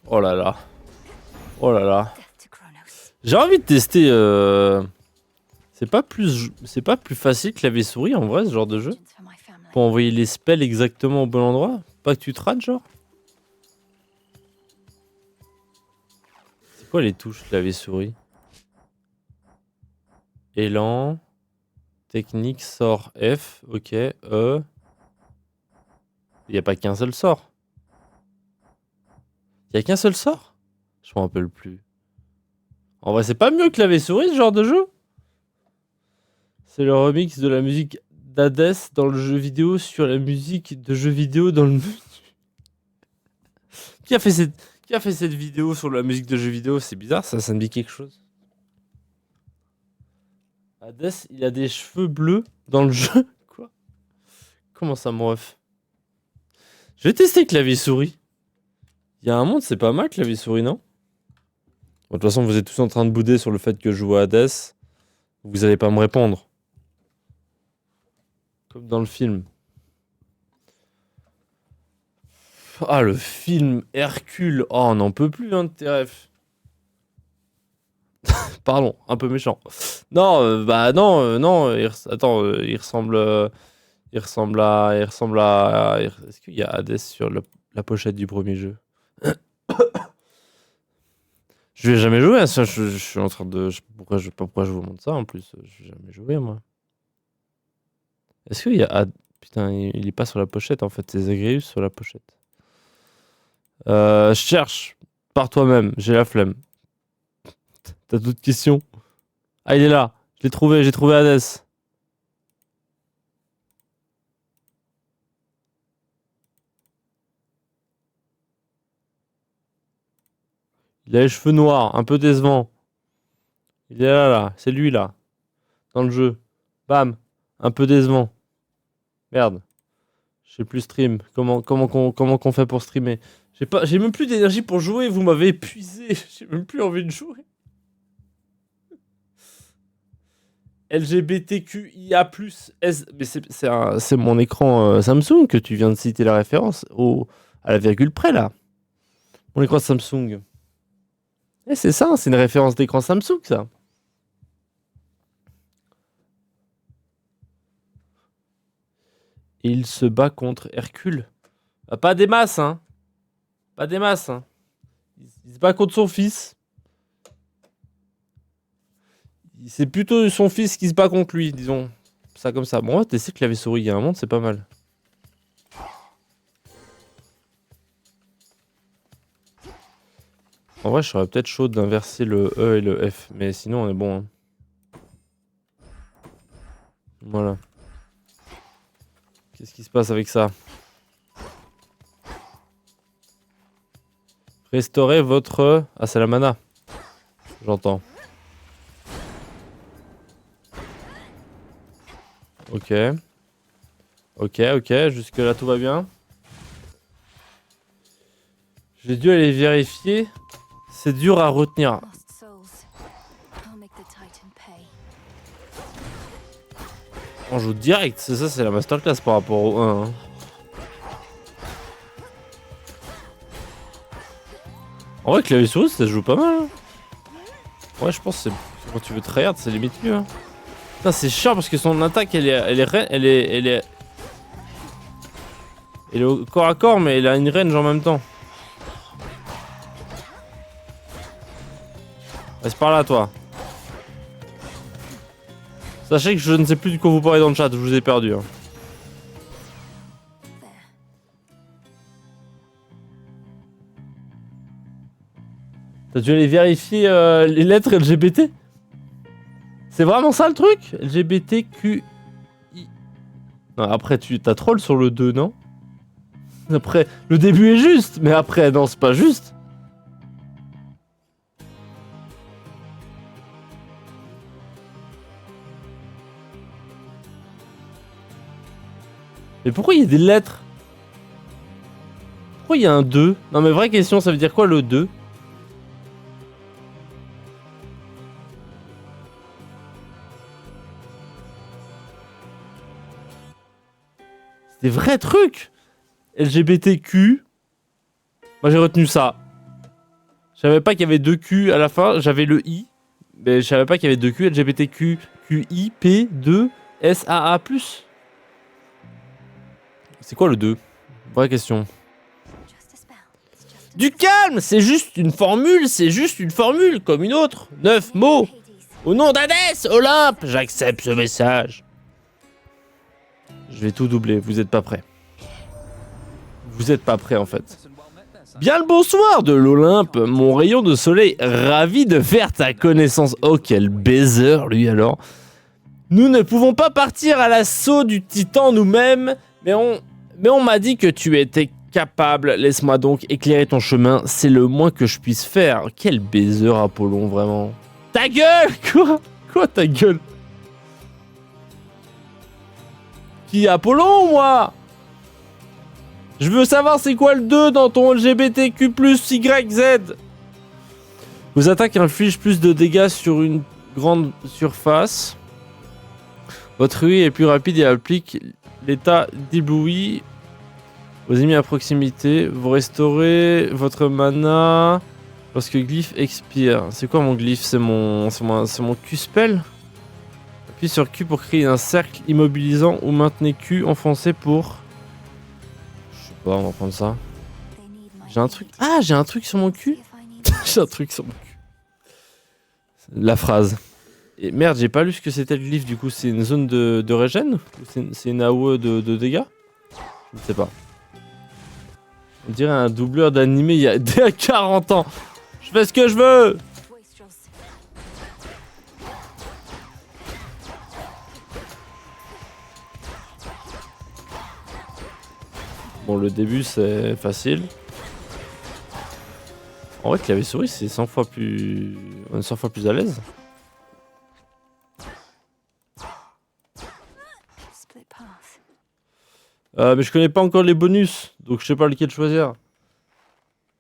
Oh là là. Oh là là. J'ai envie de tester. C'est pas plus facile clavier-souris en vrai ce genre de jeu. Pour envoyer les spells exactement au bon endroit. Pas que tu te rates genre. C'est quoi les touches clavier-souris? Élan. Technique, sort, F. Ok. E. Y a pas qu'un seul sort. Y a qu'un seul sort? Je m'en rappelle plus. En vrai, c'est pas mieux que clavier-souris ce genre de jeu? C'est le remix de la musique d'Hades dans le jeu vidéo sur la musique de jeu vidéo dans le menu. Qui a fait cette vidéo sur la musique de jeu vidéo? C'est bizarre, ça me dit quelque chose. Hades, il a des cheveux bleus dans le jeu? Quoi? Comment ça, mon ref? Je vais tester clavier-souris. Il y a un monde, c'est pas mal clavier-souris, non? Bon, de toute façon, vous êtes tous en train de bouder sur le fait que je joue à Hades. Vous allez pas me répondre. Comme dans le film. Ah, le film Hercule. Oh, on n'en peut plus, hein, de TRF. Pardon, un peu méchant. Non, bah non, non. Attends, il ressemble. Est-ce qu'il y a Hades sur la pochette du premier jeu? Je vais jamais jouer à ça. Je suis en train de. Pourquoi je vous montre ça en plus? Je vais jamais joué, moi. Est-ce qu'il y a. Putain, il est pas sur la pochette en fait. C'est Zagreus sur la pochette. Je cherche par toi-même. J'ai la flemme. T'as d'autres questions? Ah, il est là. Je l'ai trouvé. J'ai trouvé Hades. Il a les cheveux noirs, un peu décevant. Il est là, là. C'est lui, là. Dans le jeu. Bam. Un peu décevant. Merde. Je sais plus stream. Comment qu'on fait pour streamer? J'ai même plus d'énergie pour jouer. Vous m'avez épuisé. J'ai même plus envie de jouer. LGBTQIA+, S... Mais c'est mon écran Samsung que tu viens de citer la référence à la virgule près, là. Mon écran Samsung. Eh, c'est ça, c'est une référence d'écran Samsung, ça. Et il se bat contre Hercule. Ah, pas des masses, hein. Pas des masses, hein. Il se bat contre son fils. C'est plutôt son fils qui se bat contre lui, disons. Ça comme ça. Bon, on va tester clavier-souris. Il y a un monde, c'est pas mal. En vrai, je serais peut-être chaud d'inverser le E et le F. Mais sinon, on est bon. Hein. Voilà. Qu'est-ce qui se passe avec ça? Restaurez votre... Ah, c'est la mana. J'entends. Ok. Ok, ok. Jusque là, tout va bien. J'ai dû aller vérifier. C'est dur à retenir. On joue direct. C'est ça, c'est la masterclass par rapport au 1. Hein. En vrai, clavier souris, ça se joue pas mal. Hein. Ouais, je pense que quand tu veux tryhard, c'est limite mieux. Hein. Putain, c'est chiant parce que son attaque, elle est au corps à corps, mais elle a une range en même temps. Reste par là, toi. Sachez que je ne sais plus de quoi vous parlez dans le chat, je vous ai perdu. Hein. T'as dû aller vérifier les lettres LGBT? C'est vraiment ça le truc? LGBTQI. Non, après, t'as troll sur le 2, non? Après, le début est juste, mais après, non, c'est pas juste. Mais pourquoi il y a des lettres? Pourquoi il y a un 2? Non, mais vraie question, ça veut dire quoi le 2? Des vrais trucs. LGBTQ. Moi j'ai retenu ça. savais pas qu'il y avait deux Q à la fin. J'avais le I. Mais je savais pas qu'il y avait deux Q. LGBTQ, QI, P, 2, SAA+. C'est quoi le 2? Vraie question. Du calme, c'est juste une formule, comme une autre. 9 mots. Au nom d'Hadès, Olympe, j'accepte ce message. Je vais tout doubler, vous êtes pas prêts. Vous êtes pas prêts en fait. Bien le bonsoir de l'Olympe, mon rayon de soleil, ravi de faire ta connaissance. Oh quel baiser lui alors. Nous ne pouvons pas partir à l'assaut du titan nous-mêmes, mais on m'a dit que tu étais capable. Laisse-moi donc éclairer ton chemin, c'est le moins que je puisse faire. Quel baiser Apollon vraiment. Ta gueule. Quoi ta gueule? Qui Apollon ou moi? Je veux savoir c'est quoi le 2 dans ton LGBTQ+, YZ. Vos attaques infligent plus de dégâts sur une grande surface. Votre UI est plus rapide et applique l'état d'ébloui aux ennemis à proximité. Vous restaurez votre mana lorsque glyphe expire. C'est quoi mon glyphe? C'est mon Q-spell. Appuie sur Q pour créer un cercle immobilisant ou maintenez Q enfoncé pour... Je sais pas, on va prendre ça. J'ai un truc... Ah, j'ai un truc sur mon cul. J'ai un truc sur mon cul. La phrase. Et merde, j'ai pas lu ce que c'était le glyphe du coup. C'est une zone de régène? Ou c'est une AOE de dégâts? Je ne sais pas. On dirait un doubleur d'animé il y a 40 ans. Je fais ce que je veux. Bon, le début c'est facile. En vrai, clavier-souris c'est 100 fois plus... On est 100 fois plus à l'aise. Mais je connais pas encore les bonus, donc je sais pas lequel choisir.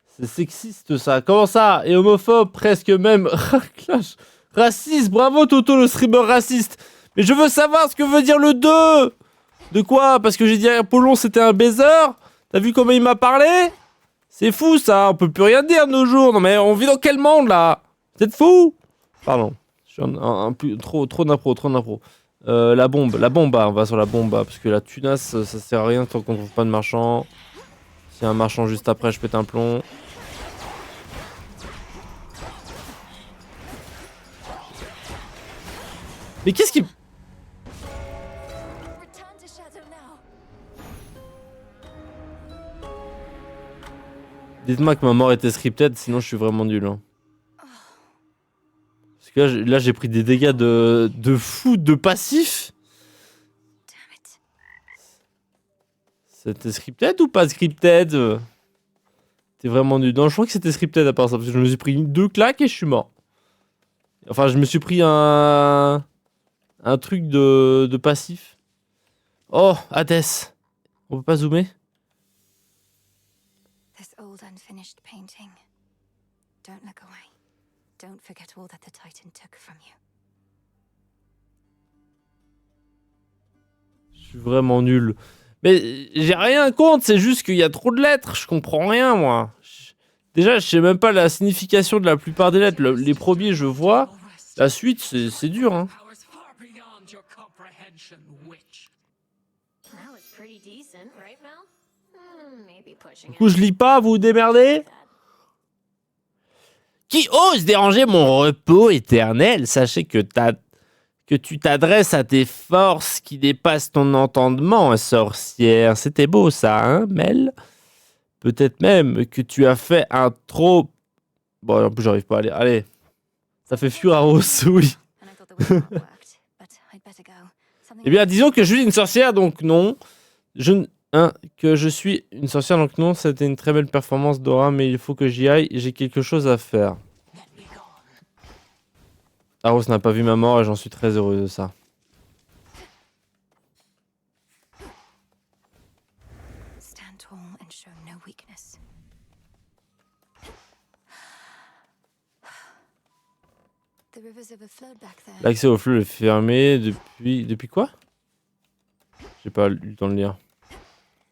C'est sexiste ça, comment ça? Et homophobe, presque même. Raclage. Raciste, bravo Toto le streamer raciste. Mais je veux savoir ce que veut dire le 2. De quoi? Parce que j'ai dit à Apollon c'était un baiser? T'as vu comment il m'a parlé? C'est fou ça, on peut plus rien dire de nos jours. Non mais on vit dans quel monde là? Vous êtes fou? Pardon, je suis trop d'impro. La bombe, on va sur la bombe, parce que la tunasse, ça sert à rien tant qu'on trouve pas de marchand. S'il y a un marchand juste après, je pète un plomb. Mais qu'est-ce qui... Dites-moi que ma mort était scripted, sinon je suis vraiment nul. Hein. Parce que là j'ai pris des dégâts de fou, de passif. C'était scripted ou pas scripted? T'es vraiment nul. Non, je crois que c'était scripted à part ça, parce que je me suis pris 2 claques et je suis mort. Enfin, je me suis pris un truc de passif. Oh, Hades. On peut pas zoomer? This old unfinished painting. Don't look away. Don't forget all that the Titan took from you. Je suis vraiment nul. Mais j'ai rien contre, c'est juste qu'il y a trop de lettres, je comprends rien moi. Déjà, je sais même pas la signification de la plupart des lettres. Les premiers, je vois. La suite, c'est dur, hein. Du coup, je lis pas, vous vous démerdez. Qui ose déranger mon repos éternel? Sachez que tu t'adresses à tes forces qui dépassent ton entendement, sorcière. C'était beau ça, hein, Mel? Peut-être même que tu as fait un trop... Bon, en plus, j'arrive pas à aller. Allez. Ça fait Furaros, oui. Eh bien, disons que je suis une sorcière, donc non. Que je suis une sorcière, donc non. C'était une très belle performance, Dora, mais il faut que j'y aille. J'ai quelque chose à faire. Aros n'a pas vu ma mort et j'en suis très heureux de ça. L'accès au fleuve est fermé depuis quoi? J'ai pas eu le temps de lire.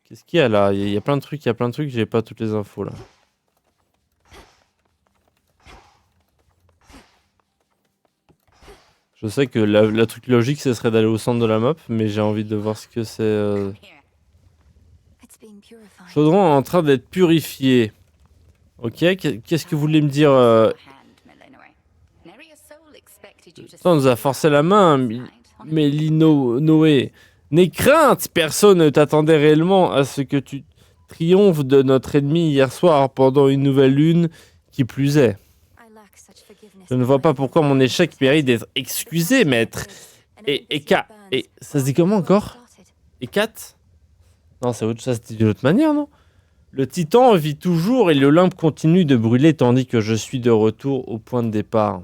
Qu'est-ce qu'il y a là? Il y a plein de trucs, j'ai pas toutes les infos là. Je sais que la truc logique, ce serait d'aller au centre de la map, mais j'ai envie de voir ce que c'est. It's being purified. Chaudron est en train d'être purifié. Ok, qu'est-ce que vous voulez me dire Ça, on nous a forcé la main, Mélino Noé. N'aie crainte, personne ne t'attendait réellement à ce que tu triomphes de notre ennemi hier soir pendant une nouvelle lune, qui plus est. Je ne vois pas pourquoi mon échec mérite d'être excusé, maître. Et ça se dit comment encore Et 4 Non, ça se dit d'une autre manière, non Le titan vit toujours et l'Olympe continue de brûler tandis que je suis de retour au point de départ.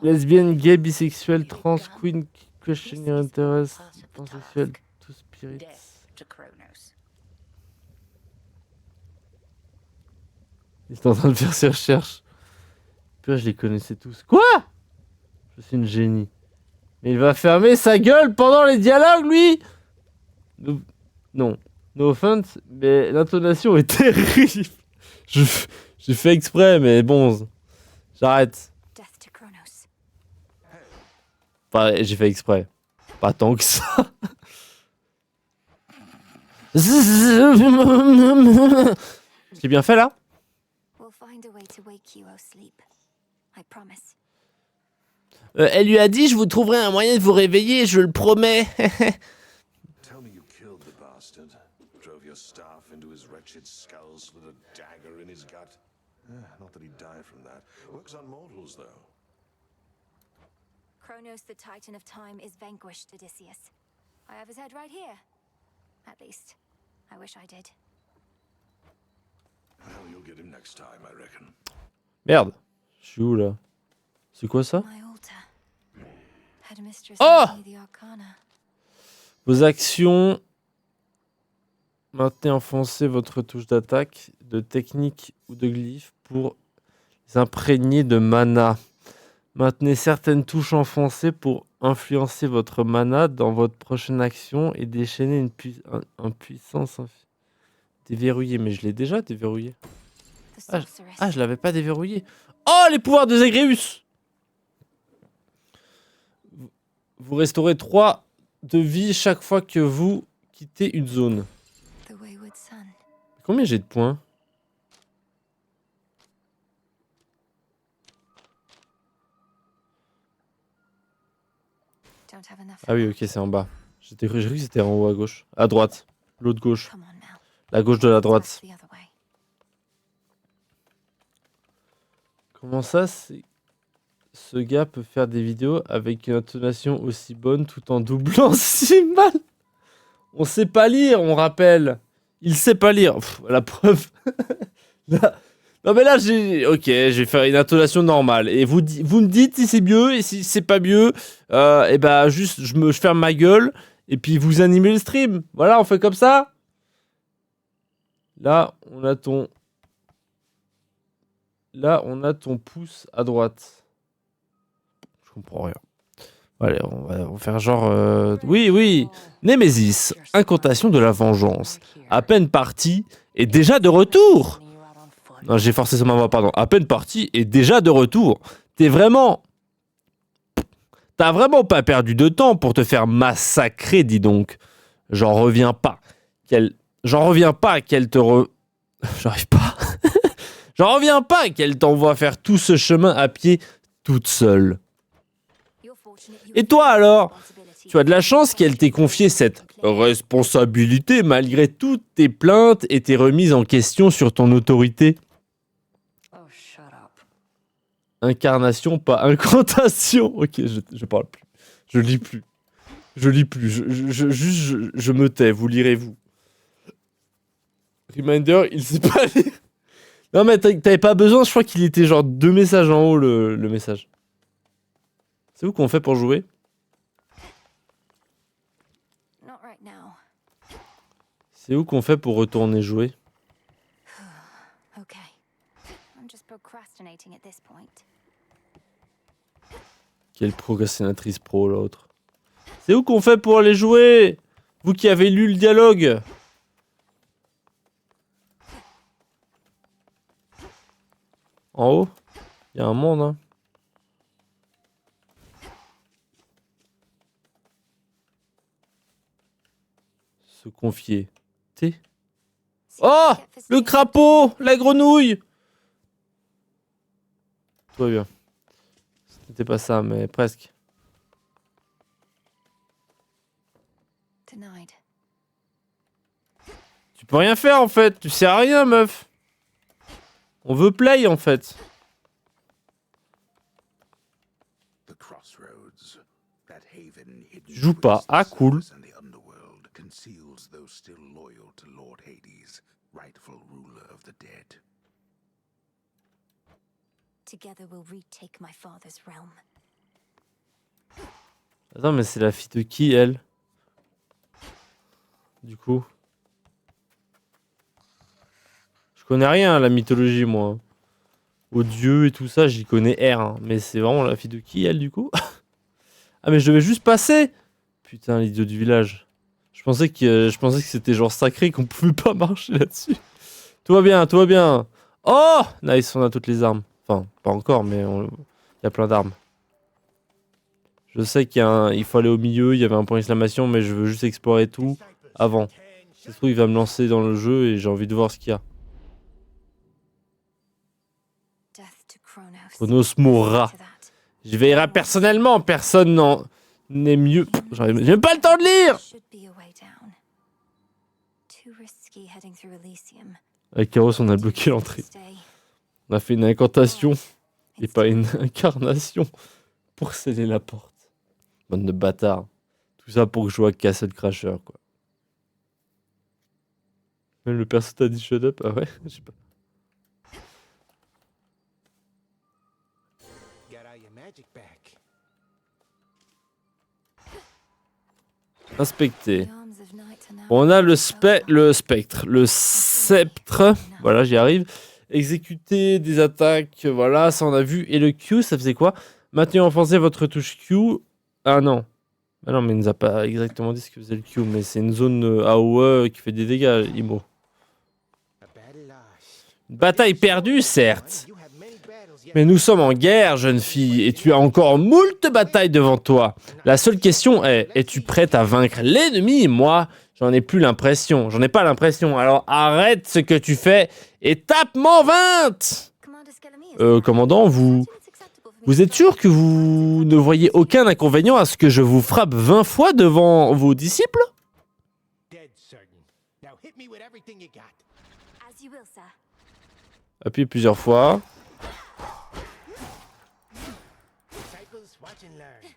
Lesbienne, gay, bisexuelle, trans, queen, questionnaire, interest, pansexuel, tout spirit. Il est en train de faire ses recherches. Puis je les connaissais tous. Quoi? Je suis une génie. Mais il va fermer sa gueule pendant les dialogues, lui? Non. No offense, mais l'intonation est terrible. J'ai fait exprès, mais bon. J'arrête. Enfin, j'ai fait exprès. Pas tant que ça. C'est bien fait, là? Elle lui a dit, je vous trouverai un moyen de vous réveiller, je le promets. Tell me you killed the bastard. Drove your staff into his wretched skull, slid a dagger in his gut. Not that he'd die from that. Works on mortals, though. Kronos, the Titan of Time, is vanquished, Odysseus. I have his head right here. At least, I wish I did. Well, you'll get him next time, I reckon. Merde. Je suis où, là? C'est quoi ça? My altar. Headmistress Oh! gave me the Arcana. Vos actions. Maintenez enfoncé votre touche d'attaque, de technique ou de glyphe pour les imprégner de mana. Maintenez certaines touches enfoncées pour influencer votre mana dans votre prochaine action et déchaîner une puissance déverrouillée. Mais je l'ai déjà déverrouillé. Je l'avais pas déverrouillé. Oh, les pouvoirs de Zagreus! Vous restaurez 3 de vie chaque fois que vous quittez une zone. Combien j'ai de points? Ah oui, ok, c'est en bas. J'ai cru que c'était en haut à gauche. À droite. L'autre gauche. La gauche de la droite. Comment ça, ce gars peut faire des vidéos avec une intonation aussi bonne tout en doublant si mal? On sait pas lire, on rappelle. Il sait pas lire. Pff, la preuve. Là... Non mais là, ok, je vais faire une intonation normale. Et vous me dites si c'est mieux et si c'est pas mieux. Et bah juste, je ferme ma gueule et puis vous animez le stream. Voilà, on fait comme ça. Là, on a ton... Là, on a ton pouce à droite. Je comprends rien. Allez, on va faire genre... Oui. Némésis, incantation de la vengeance. À peine parti et déjà de retour. Non, j'ai forcé sur ma voix, pardon. À peine parti et déjà de retour. T'as vraiment pas perdu de temps pour te faire massacrer, dis donc. J'en reviens pas. J'arrive pas. J'en reviens pas qu'elle t'envoie faire tout ce chemin à pied toute seule. Et toi alors? Tu as de la chance qu'elle t'ait confié cette responsabilité malgré toutes tes plaintes et tes remises en question sur ton autorité. Incarnation, pas incantation. Ok, je parle plus. Je lis plus. Je me tais, vous lirez-vous. Reminder, il sait pas lire. Non mais t'avais pas besoin, je crois qu'il était genre 2 messages en haut le message. C'est où qu'on fait pour jouer? C'est où qu'on fait pour retourner jouer? Quelle procrastinatrice pro l'autre. C'est où qu'on fait pour aller jouer? Vous qui avez lu le dialogue. En haut. Il y a un monde, hein. Se confier. T. Oh! Le crapaud! La grenouille! Tout va bien. C'était pas ça, mais presque. Denied. Tu peux rien faire en fait, tu sais à rien, meuf. On veut play en fait. The crossroads, that haven hidden Tu joues pas. Ah, cool. and the underworld conceals those still loyal to Lord Hades, rightful ruler of the dead. Together we'll retake my father's realm. Attends, mais c'est la fille de qui, elle? Du coup. Je connais rien à la mythologie, moi. Aux dieux et tout ça, j'y connais R. Hein. Mais c'est vraiment la fille de qui, elle, du coup? Ah, mais je devais juste passer! Putain, l'idiot du village. Je pensais que c'était genre sacré, qu'on pouvait pas marcher là-dessus. Tout va bien, tout va bien. Oh! Nice, on a toutes les armes. Enfin, pas encore, mais il y a plein d'armes. Je sais il faut aller au milieu, il y avait un point d'exclamation, mais je veux juste explorer tout avant. Ça se trouve, il va me lancer dans le jeu et j'ai envie de voir ce qu'il y a. Death to Kronos. Kronos mourra. To that. Je veillerai personnellement, personne n'est mieux. J'ai même pas le temps de lire! Should be a way down. Too risky heading through Elysium. Avec Chaos, on a bloqué l'entrée. Stay. On a fait une incantation et pas une incarnation pour sceller la porte. Bande de bâtards. Tout ça pour que je joue à Castle Crasher, quoi. Même le perso t'a dit shut up? Ah ouais? Je sais pas. Got all your magic back. Inspecter. The arms of night are now Bon, on a le over. spectre, le sceptre. Voilà, j'y arrive. Exécuter des attaques, voilà, ça on a vu. Et le Q, ça faisait quoi? Maintenez enfoncé votre touche Q. Ah non. Ah non, mais il nous a pas exactement dit ce que faisait le Q, mais c'est une zone AOE qui fait des dégâts, Imo. A battle lost. Une bataille perdue, certes. You have many battles yet. Mais nous sommes en guerre, jeune fille, et tu as encore moult batailles devant toi. La seule question est, es-tu prête à vaincre l'ennemi? Moi, j'en ai plus l'impression. J'en ai pas l'impression. Alors arrête ce que tu fais et tape-moi 20! Commander Skelemy is there. Commandant, vous êtes sûr que vous ne voyez aucun inconvénient à ce que je vous frappe 20 fois devant vos disciples? Dead certain. Now hit me with everything you got. As you will, sir. Appuyez plusieurs fois. Disciples, watch and learn.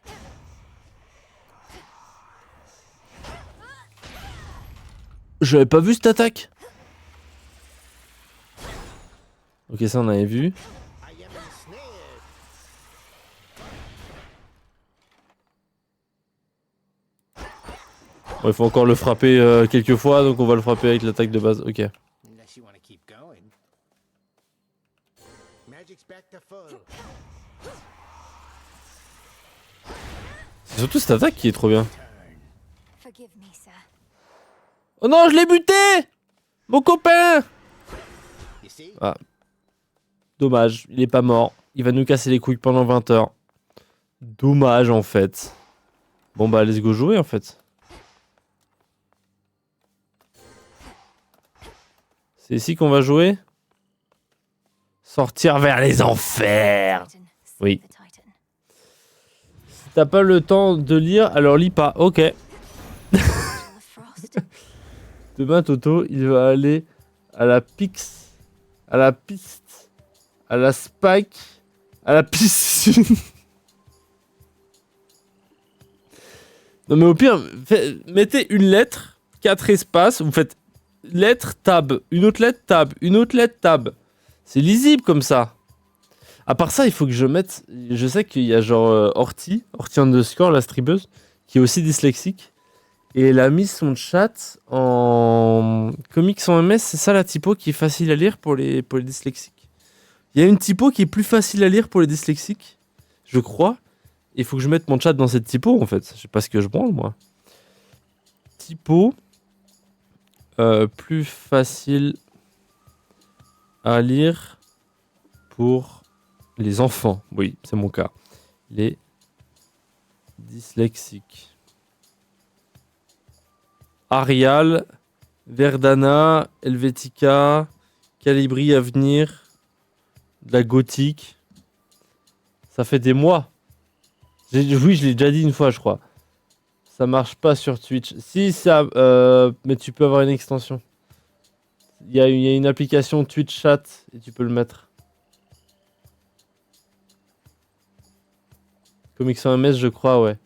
J'avais pas vu cette attaque. Ok, ça on avait vu. I am ensnared. Bon, il faut encore le frapper quelques fois, donc on va le frapper avec l'attaque de base. Ok. Unless you want to keep going. Magic's back to full. C'est surtout cette attaque qui est trop bien. Forgive me, sir. Oh non, je l'ai buté! Mon copain! You see? Ah. Dommage, il est pas mort. Il va nous casser les couilles pendant 20 heures. Dommage en fait. Bon bah let's go jouer en fait. C'est ici qu'on va jouer? Sortir vers les enfers! Titan, slay Oui. the Titan. Si t'as pas le temps de lire, alors lis pas. Ok. Angel of Frost. Demain Toto, il va aller à la pix, à la piste, à la spike, à la piscine. Non mais au pire, mettez une lettre, 4 espaces, vous faites lettre, tab, une autre lettre, tab, une autre lettre, tab. C'est lisible comme ça. À part ça, il faut que je mette... Je sais qu'il y a genre Horty underscore, la streameuse, qui est aussi dyslexique. Et elle a mis son chat en comics en MS, c'est ça la typo qui est facile à lire pour les dyslexiques. Il y a une typo qui est plus facile à lire pour les dyslexiques, je crois. Il faut que je mette mon chat dans cette typo en fait. Je sais pas ce que je branle moi. Typo plus facile à lire pour les enfants. Oui, c'est mon cas. Les dyslexiques. Arial, Verdana, Helvetica, Calibri Avenir, de la gothique. Ça fait des mois. Oui, je l'ai déjà dit une fois, je crois. Ça marche pas sur Twitch. Si, ça... mais tu peux avoir une extension. Il y a une application Twitch Chat et tu peux le mettre. Comics sans MS, je crois, ouais.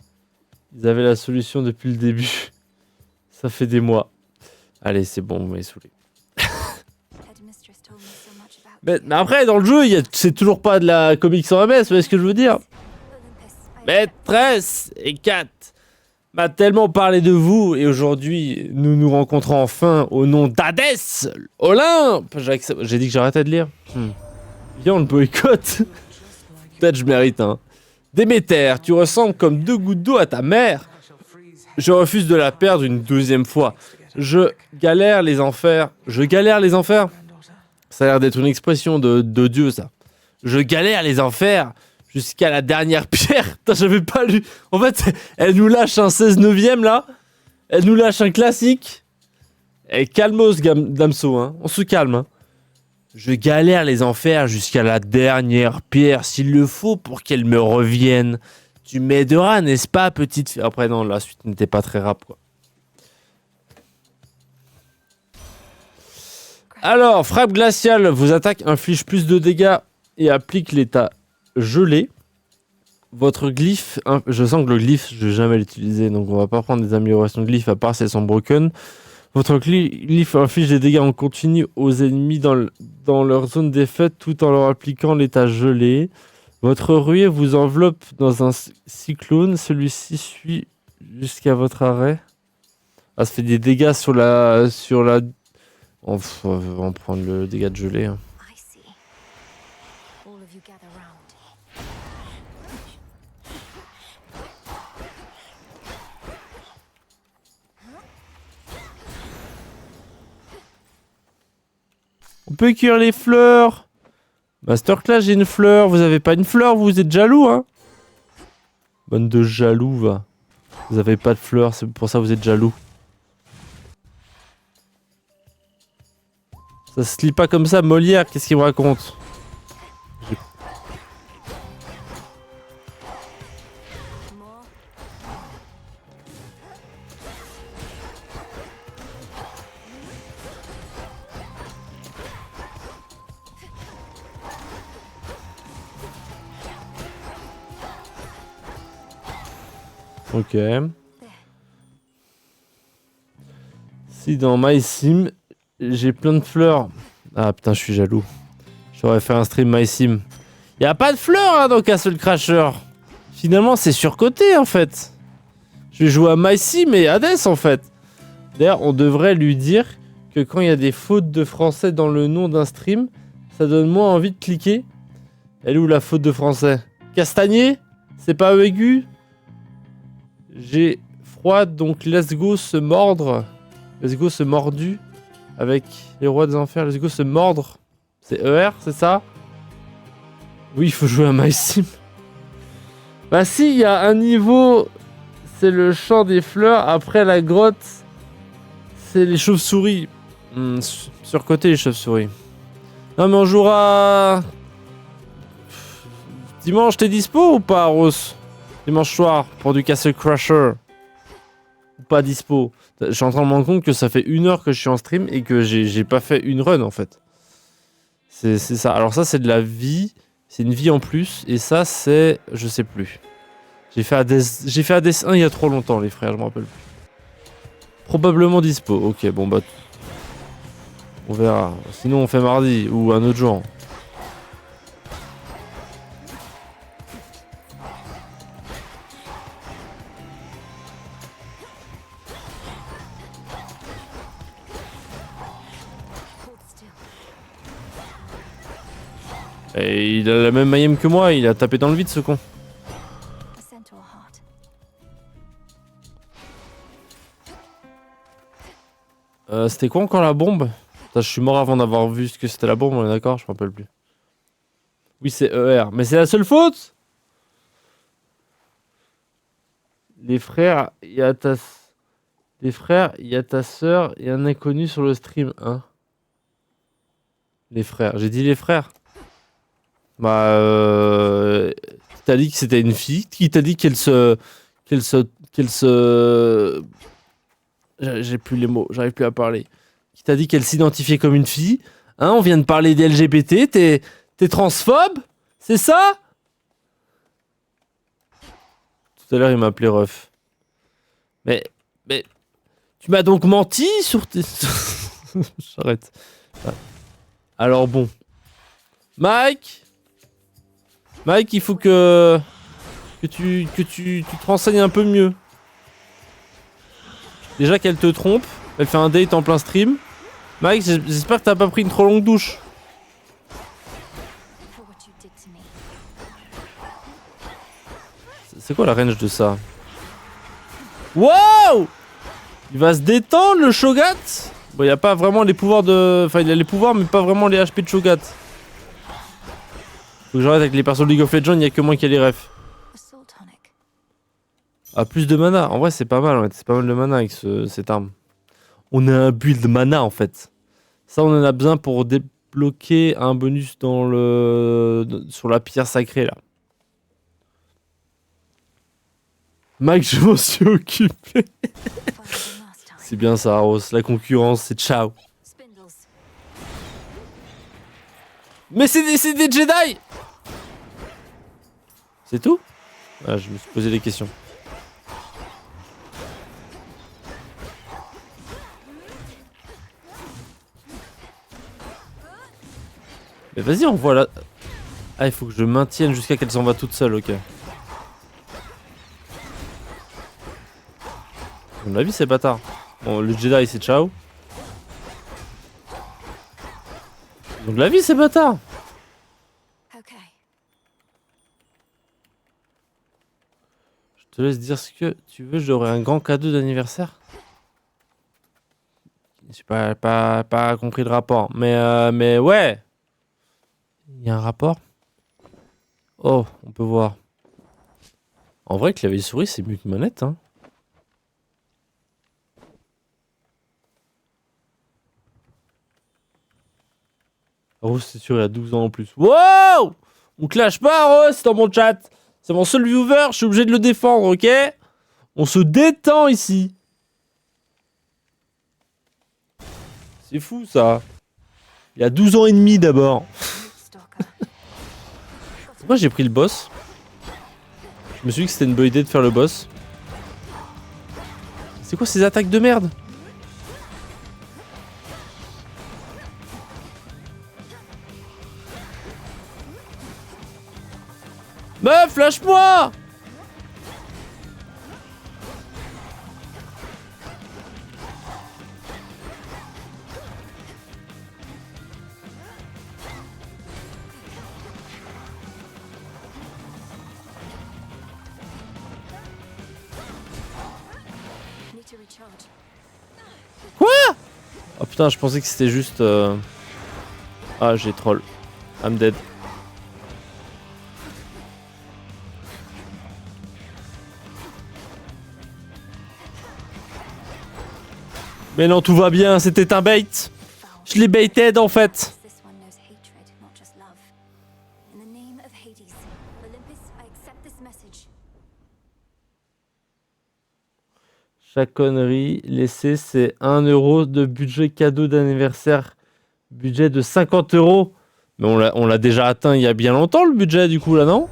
Ils avaient la solution depuis le début. Ça fait des mois. Allez, c'est bon, vous m'avez saoulé. Headmistress told me so much about Mais après, dans le jeu, c'est toujours pas de la comics sans MS, vous voyez ce que je veux dire? Olympus. Maîtresse et Kat m'a tellement parlé de vous et aujourd'hui, nous nous rencontrons enfin au nom d'Hadès, Olympe. J'ai dit que j'arrêtais de lire. Viens, on le boycotte. Peut-être je mérite, hein. Déméter, tu ressembles comme 2 gouttes d'eau à ta mère. Je refuse de la perdre une deuxième fois. Je galère les enfers. Je galère les enfers. Ça a l'air d'être une expression de Dieu, ça. Je galère les enfers jusqu'à la dernière pierre. Putain, j'avais pas lu. En fait, elle nous lâche un 16 neuvième, là. Elle nous lâche un classique. Et calmos, Damso, hein. On se calme, hein. Je galère les enfers jusqu'à la dernière pierre, s'il le faut, pour qu'elle me revienne. Tu m'aideras, n'est-ce pas, petite fille? Après, non, la suite n'était pas très rap, quoi. Alors, frappe glaciale, vos attaques infligent plus de dégâts et appliquent l'état gelé. Votre glyphe, je sens que le glyphe, je vais jamais l'utiliser, donc on va pas prendre des améliorations de glyphe à part si elles sont broken. Votre glyphe inflige des dégâts en continu aux ennemis dans leur zone défaite tout en leur appliquant l'état gelé. Votre ruée vous enveloppe dans un cyclone, celui-ci suit jusqu'à votre arrêt. Ah, ça fait des dégâts sur la... On va prendre le dégât de gelée. Hein. I see. All of you gather round. On peut cueillir les fleurs. Masterclass, j'ai une fleur. Vous avez pas une fleur, vous êtes jaloux, hein? Bande de jaloux, va. Vous avez pas de fleurs, c'est pour ça que vous êtes jaloux. Ça se lit pas comme ça, Molière, qu'est-ce qu'il me raconte? More. Ok. Si dans My Sim, j'ai plein de fleurs. Ah putain, je suis jaloux. J'aurais fait un stream My Sim. Y a pas de fleurs hein, dans Castle Crasher. Finalement, c'est surcoté en fait. Je vais jouer à My Sim et Hades en fait. D'ailleurs, on devrait lui dire que quand il y a des fautes de français dans le nom d'un stream, ça donne moins envie de cliquer. Elle est où la faute de français? Castagnier? C'est pas E aigu? J'ai froid, donc let's go se mordre. Let's go se mordu. Avec les rois des enfers, let's go se mordre. C'est ER, c'est ça? Oui, il faut jouer à My Sim. Bah si, il y a un niveau, c'est le champ des fleurs. Après la grotte, c'est les chauves-souris. Surcoté les chauves-souris. Non mais on jouera... Dimanche, t'es dispo ou pas, Rose? Dimanche soir, pour du Castle Crasher. Ou pas dispo. Je suis en train de me rendre compte que ça fait 1 heure que je suis en stream et que j'ai pas fait une run en fait. C'est ça. Alors ça c'est de la vie. C'est une vie en plus. Et ça c'est... Je sais plus. J'ai fait Hades 1 il y a trop longtemps les frères, je me rappelle plus. Probablement dispo. Ok bon bah... On verra. Sinon on fait mardi ou un autre jour. Hold still. Et il a la même aim que moi, il a tapé dans le vide ce con. A centaur heart. C'était quoi encore la bombe? Putain, je suis mort avant d'avoir vu ce que c'était la bombe, on est d'accord? Je me rappelle plus. Oui, c'est ER. Mais c'est la seule faute. Les frères, il y a ta... Les frères, il y a ta sœur et un inconnu sur le stream, hein. Les frères. J'ai dit les frères. Bah, qui t'a dit que c'était une fille? Qui t'a dit qu'elle se... J'ai plus les mots, j'arrive plus à parler. Qui t'a dit qu'elle s'identifiait comme une fille? Hein, on vient de parler des LGBT, t'es transphobe? C'est ça? Tout à l'heure, il m'a appelé ref. Mais, tu m'as donc menti sur tes... J'arrête. Alors bon. Mike, il faut que tu te renseignes un peu mieux. Déjà qu'elle te trompe, elle fait un date en plein stream. Mike, j'espère que t'as pas pris une trop longue douche. For what you did to me. C'est quoi la range de ça? Wow! Il va se détendre le Shogat? Bon, il a pas vraiment les pouvoirs de... Enfin, il a les pouvoirs, mais pas vraiment les HP de Shogat. Faut que j'arrête avec les persos de League of Legends, il y a que moi qui ai les refs. Assault tonic. Ah, plus de mana. En vrai, c'est pas mal, ouais. C'est pas mal de mana avec cette arme. On a un build mana, en fait. Ça, on en a besoin pour débloquer un bonus dans sur la pierre sacrée, là. Mike, je m'en suis occupé. Faster than last time. C'est bien ça, Rose. La concurrence, c'est ciao. Spindles. Mais c'est des Jedi! C'est tout? Ah, je me suis posé des questions. Mais vas-y, on voit là. Ah, il faut que je maintienne jusqu'à qu'elle s'en va toute seule, ok. On l'a vu, ces bâtards. Bon, le Jedi, c'est ciao. Donc la vie, ces bâtards. Okay. Je te laisse dire ce que tu veux, j'aurai un grand cadeau d'anniversaire. J'ai pas compris le rapport. Mais ouais. Il y a un rapport. Oh, on peut voir. En vrai, clavier souris, c'est mieux que manette, hein. Rose, c'est sûr, il a 12 ans en plus. Wow! On clash pas, Rose, dans mon chat. C'est mon seul viewer, je suis obligé de le défendre, ok? On se détend ici. C'est fou, ça. Il a 12 ans et demi, d'abord. Stalker. Pourquoi j'ai pris le boss? Je me suis dit que c'était une bonne idée de faire le boss. C'est quoi ces attaques de merde? Meuf, lâche-moi! Need to recharge. Quoi? Oh putain, je pensais que c'était juste... Ah, j'ai troll. I'm dead. Mais non, tout va bien, c'était un bait. Foul. Je l'ai baited en fait. This one knows hatred, not just love. In the name of Hades, Olympus, I accept this message. Chaque connerie laissée, c'est 1 euro de budget cadeau d'anniversaire. Budget de 50 euros. Mais on l'a déjà atteint il y a bien longtemps le budget du coup là, non?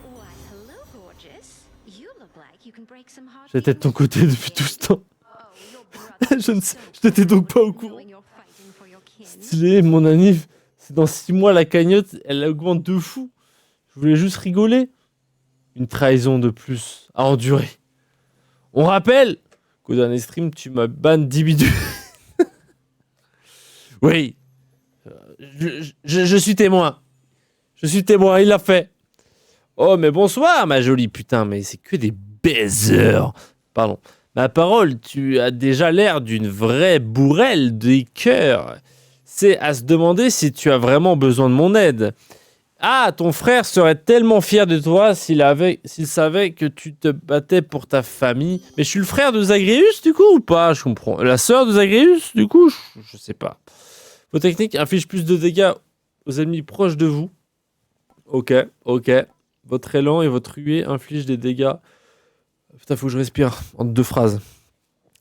Why, hello, gorgeous. You look like you can break some hearts. J'étais de ton côté depuis tout ce temps. Oh, your brother Je ne is sais- so je n'étais donc pas au knowing courant. you're fighting for your kin. Stylé, mon anniv. C'est dans 6 mois la cagnotte, elle augmente de fou. Je voulais juste rigoler. Une trahison de plus à endurer. On rappelle qu'au dernier stream, tu m'as ban 10 bidules. Oui. Je suis témoin. Je suis témoin, il l'a fait. Oh, mais bonsoir, ma jolie. Putain, mais c'est que des baisers. Pardon. Ma parole, tu as déjà l'air d'une vraie bourrelle des cœurs. C'est à se demander si tu as vraiment besoin de mon aide. Ah, ton frère serait tellement fier de toi s'il savait que tu te battais pour ta famille. Mais je suis le frère de Zagreus, du coup, ou pas? Je comprends. La sœur de Zagreus, du coup? Je sais pas. Vos techniques infligent plus de dégâts aux ennemis proches de vous. Ok, ok. Votre élan et votre huée infligent des dégâts. Putain, faut que je respire entre deux phrases.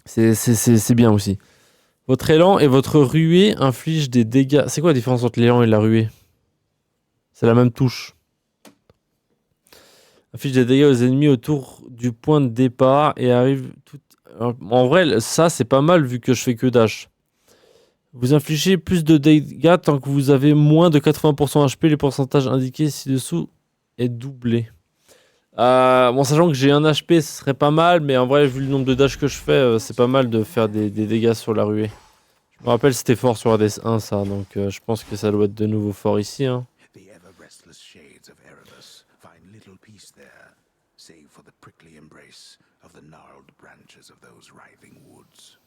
C'est bien aussi. Votre élan et votre ruée infligent des dégâts. C'est quoi la différence entre l'élan et la ruée? C'est la même touche. Inflige des dégâts aux ennemis autour du point de départ et arrive tout... En vrai, ça c'est pas mal vu que je fais que dash. Vous infligez plus de dégâts tant que vous avez moins de 80% HP. Les pourcentages indiqués ci-dessous est doublé. Bon, sachant que j'ai un HP, ce serait pas mal, mais en vrai, vu le nombre de dash que je fais, c'est pas mal de faire des dégâts sur la ruée. Je me rappelle, c'était fort sur Hades 1, ça, donc je pense que ça doit être de nouveau fort ici. Hein. The ever-restless shades of Erebus find little peace there, save for the prickly embrace of the gnarled branches of those writhing woods.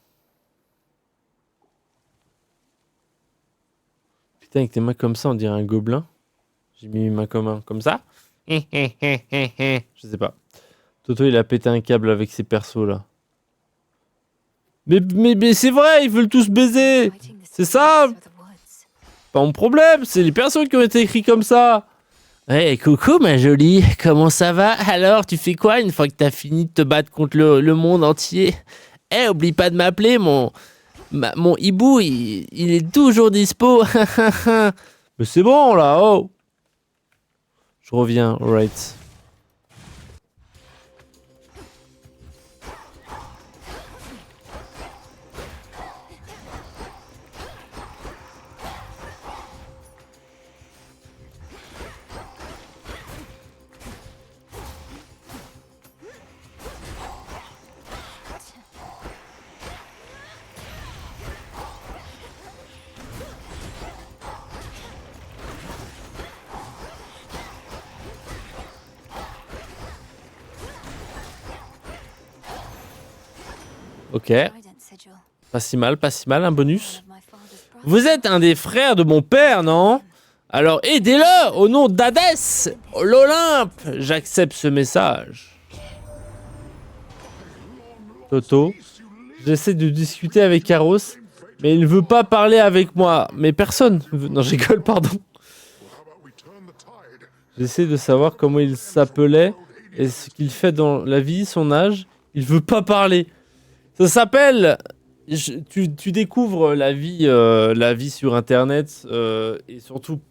Putain, avec tes mains comme ça, on dirait un gobelin. J'ai mis mes mains comme ça. Je sais pas. Toto, il a pété un câble avec ses persos, là. Mais c'est vrai, ils veulent tous baiser. C'est ça. Pas mon problème, c'est les persos qui ont été écrits comme ça. Hey, coucou ma jolie, comment ça va? Alors, tu fais quoi une fois que t'as fini de te battre contre le monde entier? Eh, oublie pas de m'appeler, mon hibou, il est toujours dispo. Mais c'est bon là, oh. Je reviens, alright. Ok, pas si mal, un bonus. Vous êtes un des frères de mon père, non? Alors aidez-le au nom d'Hadès, l'Olympe. J'accepte ce message. Toto, j'essaie de discuter avec Karos, mais il ne veut pas parler avec moi. Mais personne veut... Non, je rigole, pardon. J'essaie de savoir comment il s'appelait et ce qu'il fait dans la vie, son âge. Il veut pas parler. Ça s'appelle... Tu découvres la vie sur Internet et surtout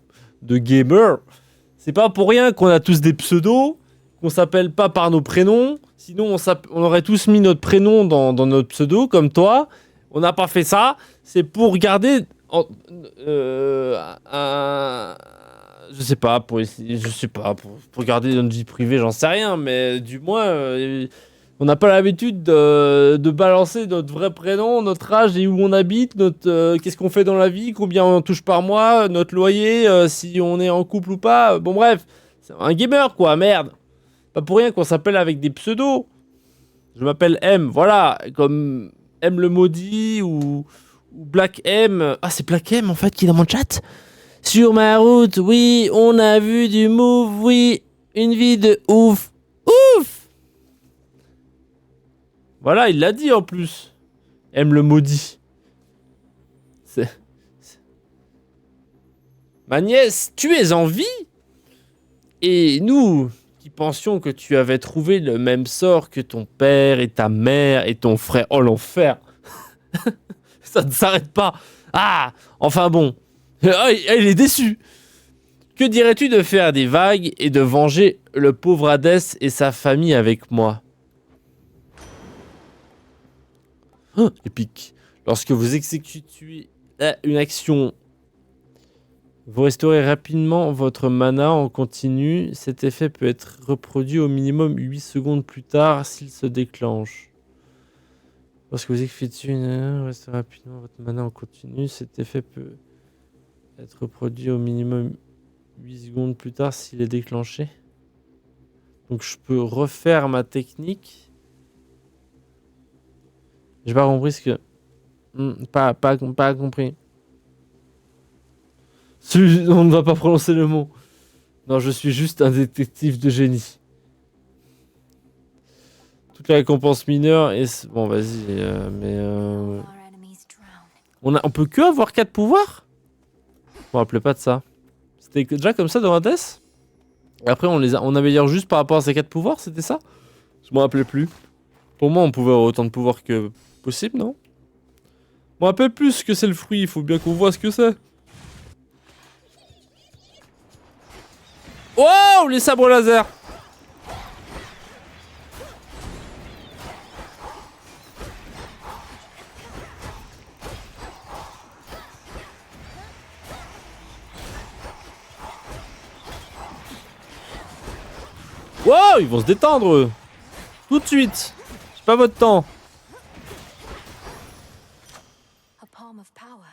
de gamer. C'est pas pour rien qu'on a tous des pseudos, qu'on s'appelle pas par nos prénoms. Sinon, on aurait tous mis notre prénom dans notre pseudo, comme toi. On n'a pas fait ça. C'est pour garder... je sais pas, pour garder notre vie privée, j'en sais rien. Mais du moins... on n'a pas l'habitude de balancer notre vrai prénom, notre âge et où on habite, qu'est-ce qu'on fait dans la vie, combien on touche par mois, notre loyer, si on est en couple ou pas. Bon bref, c'est un gamer quoi, merde. Pas pour rien qu'on s'appelle avec des pseudos. Je m'appelle M, voilà, comme M le maudit ou Black M. Ah c'est Black M en fait qui est dans mon chat. Sur ma route, oui, on a vu du move, oui, une vie de ouf. Ouf! Voilà, il l'a dit en plus. M le maudit. Ma nièce, tu es en vie? Et nous, qui pensions que tu avais trouvé le même sort que ton père et ta mère et ton frère. Oh l'enfer. Ça ne s'arrête pas. Ah, enfin bon. Ah, il est déçu. Que dirais-tu de faire des vagues et de venger le pauvre Hadès et sa famille avec moi? Oh, épique. Lorsque vous exécutez une action, vous restaurez rapidement votre mana en continu. Cet effet peut être reproduit au minimum 8 secondes plus tard s'il se déclenche. Lorsque vous exécutez vous restaurez rapidement votre mana en continu. Cet effet peut être reproduit au minimum 8 secondes plus tard s'il est déclenché. Donc je peux refaire ma technique. J'ai pas compris ce que... Pas compris. On ne va pas prononcer le mot. Non, je suis juste un détective de génie. Toutes les récompenses mineures et... Bon, vas-y, Our enemies drown. On peut que avoir 4 pouvoirs? Je me rappelais pas de ça. C'était déjà comme ça dans Hades? Et après, on améliore juste par rapport à ces 4 pouvoirs, c'était ça? Je me rappelais plus. Pour moi, on pouvait avoir autant de pouvoirs que possible, non? Je me rappelle plus ce que c'est le fruit, il faut bien qu'on voit ce que c'est. Wow, les sabres laser! Wow, ils vont se détendre eux. Tout de suite. J'ai pas votre temps. A palm of power.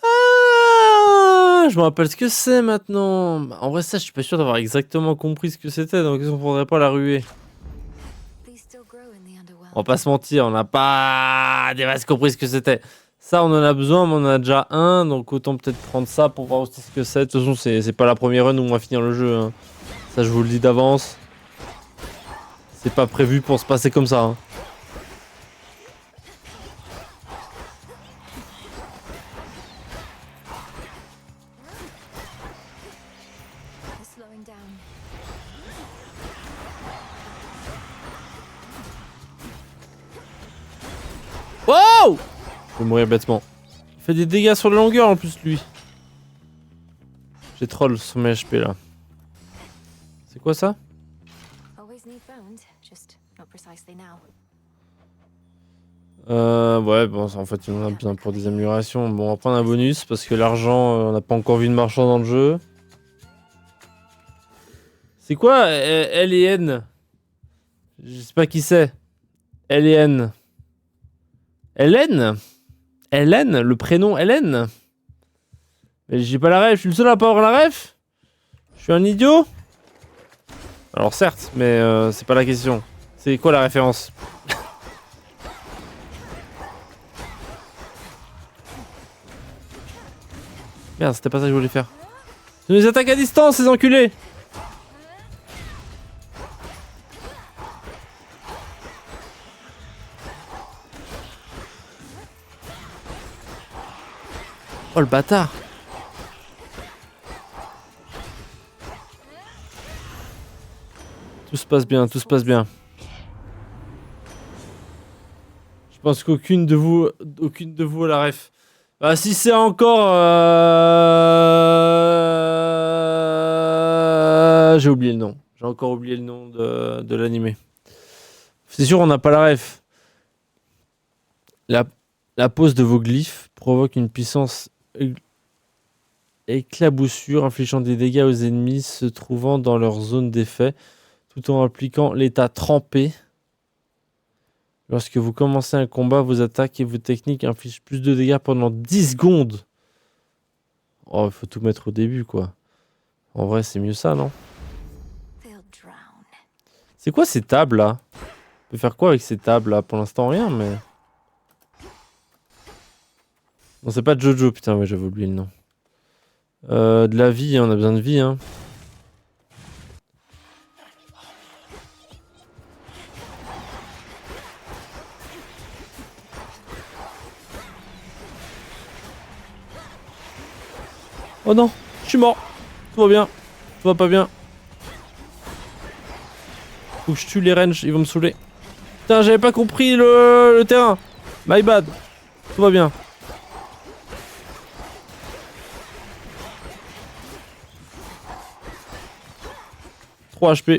Ah, je me rappelle ce que c'est maintenant. Bah, en vrai, ça, je suis pas sûr d'avoir exactement compris ce que c'était, donc on prendrait pas la ruée. These still grow in the underworld. On va pas se mentir, on n'a pas des masses compris ce que c'était. Ça, on en a besoin, mais on en a déjà un, donc autant peut-être prendre ça pour voir aussi ce que c'est. De toute façon, c'est pas la première run où on va finir le jeu. Hein. Ça, je vous le dis d'avance. C'est pas prévu pour se passer comme ça. Hein. They're slowing down. Wow! Je vais mourir bêtement. Il fait des dégâts sur la longueur en plus, lui. J'ai troll sur mes HP là. C'est quoi ça? Always need bones, just not precisely now. Ouais, bon, en fait, il en a besoin pour des améliorations. Bon, on va prendre un bonus parce que l'argent, on n'a pas encore vu de marchand dans le jeu. C'est quoi L et N? Je sais pas qui c'est. L et N. Hélène? Hélène? Le prénom Hélène? Mais j'ai pas la ref, je suis le seul à pas avoir la ref? Je suis un idiot? Alors certes, mais c'est pas la question. C'est quoi la référence? Merde, c'était pas ça que je voulais faire. Ils nous attaquent à distance, ces enculés! Oh le bâtard! Tout se passe bien, tout se passe bien. Je pense qu'aucune de vous a la ref. Bah si c'est encore... J'ai oublié le nom. J'ai encore oublié le nom de l'animé. C'est sûr on n'a pas la ref. La pose de vos glyphes provoque une puissance éclaboussure infligeant des dégâts aux ennemis se trouvant dans leur zone d'effet tout en appliquant l'état trempé. Lorsque vous commencez un combat, vos attaques et vos techniques infligent plus de dégâts pendant 10 secondes. Oh, il faut tout mettre au début, quoi. En vrai, c'est mieux ça, non? They'll drown. C'est quoi ces tables, là? On peut faire quoi avec ces tables, là? Pour l'instant, rien, mais... Non, c'est pas Jojo, putain, ouais, j'avais oublié le nom. De la vie, hein, on a besoin de vie, hein. Oh non, je suis mort. Tout va bien. Tout va pas bien. Faut que je tue les ranges, ils vont me saouler. Putain, j'avais pas compris le terrain. My bad. Tout va bien.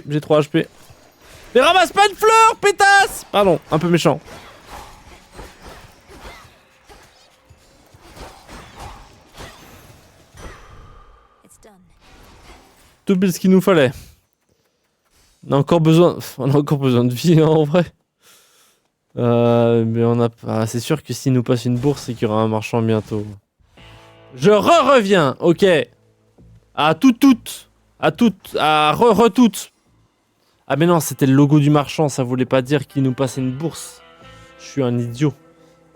J'ai 3 HP. Mais ramasse pas une fleur, pétasse! Pardon, un peu méchant. It's done. Tout pile ce qu'il nous fallait. On a encore besoin de vie, hein, en vrai. Mais on a pas. C'est sûr que s'il nous passe une bourse, c'est qu'il y aura un marchand bientôt. Je reviens, ok. À toutes. À toutes. Ah mais non, c'était le logo du marchand, ça voulait pas dire qu'il nous passait une bourse. Je suis un idiot.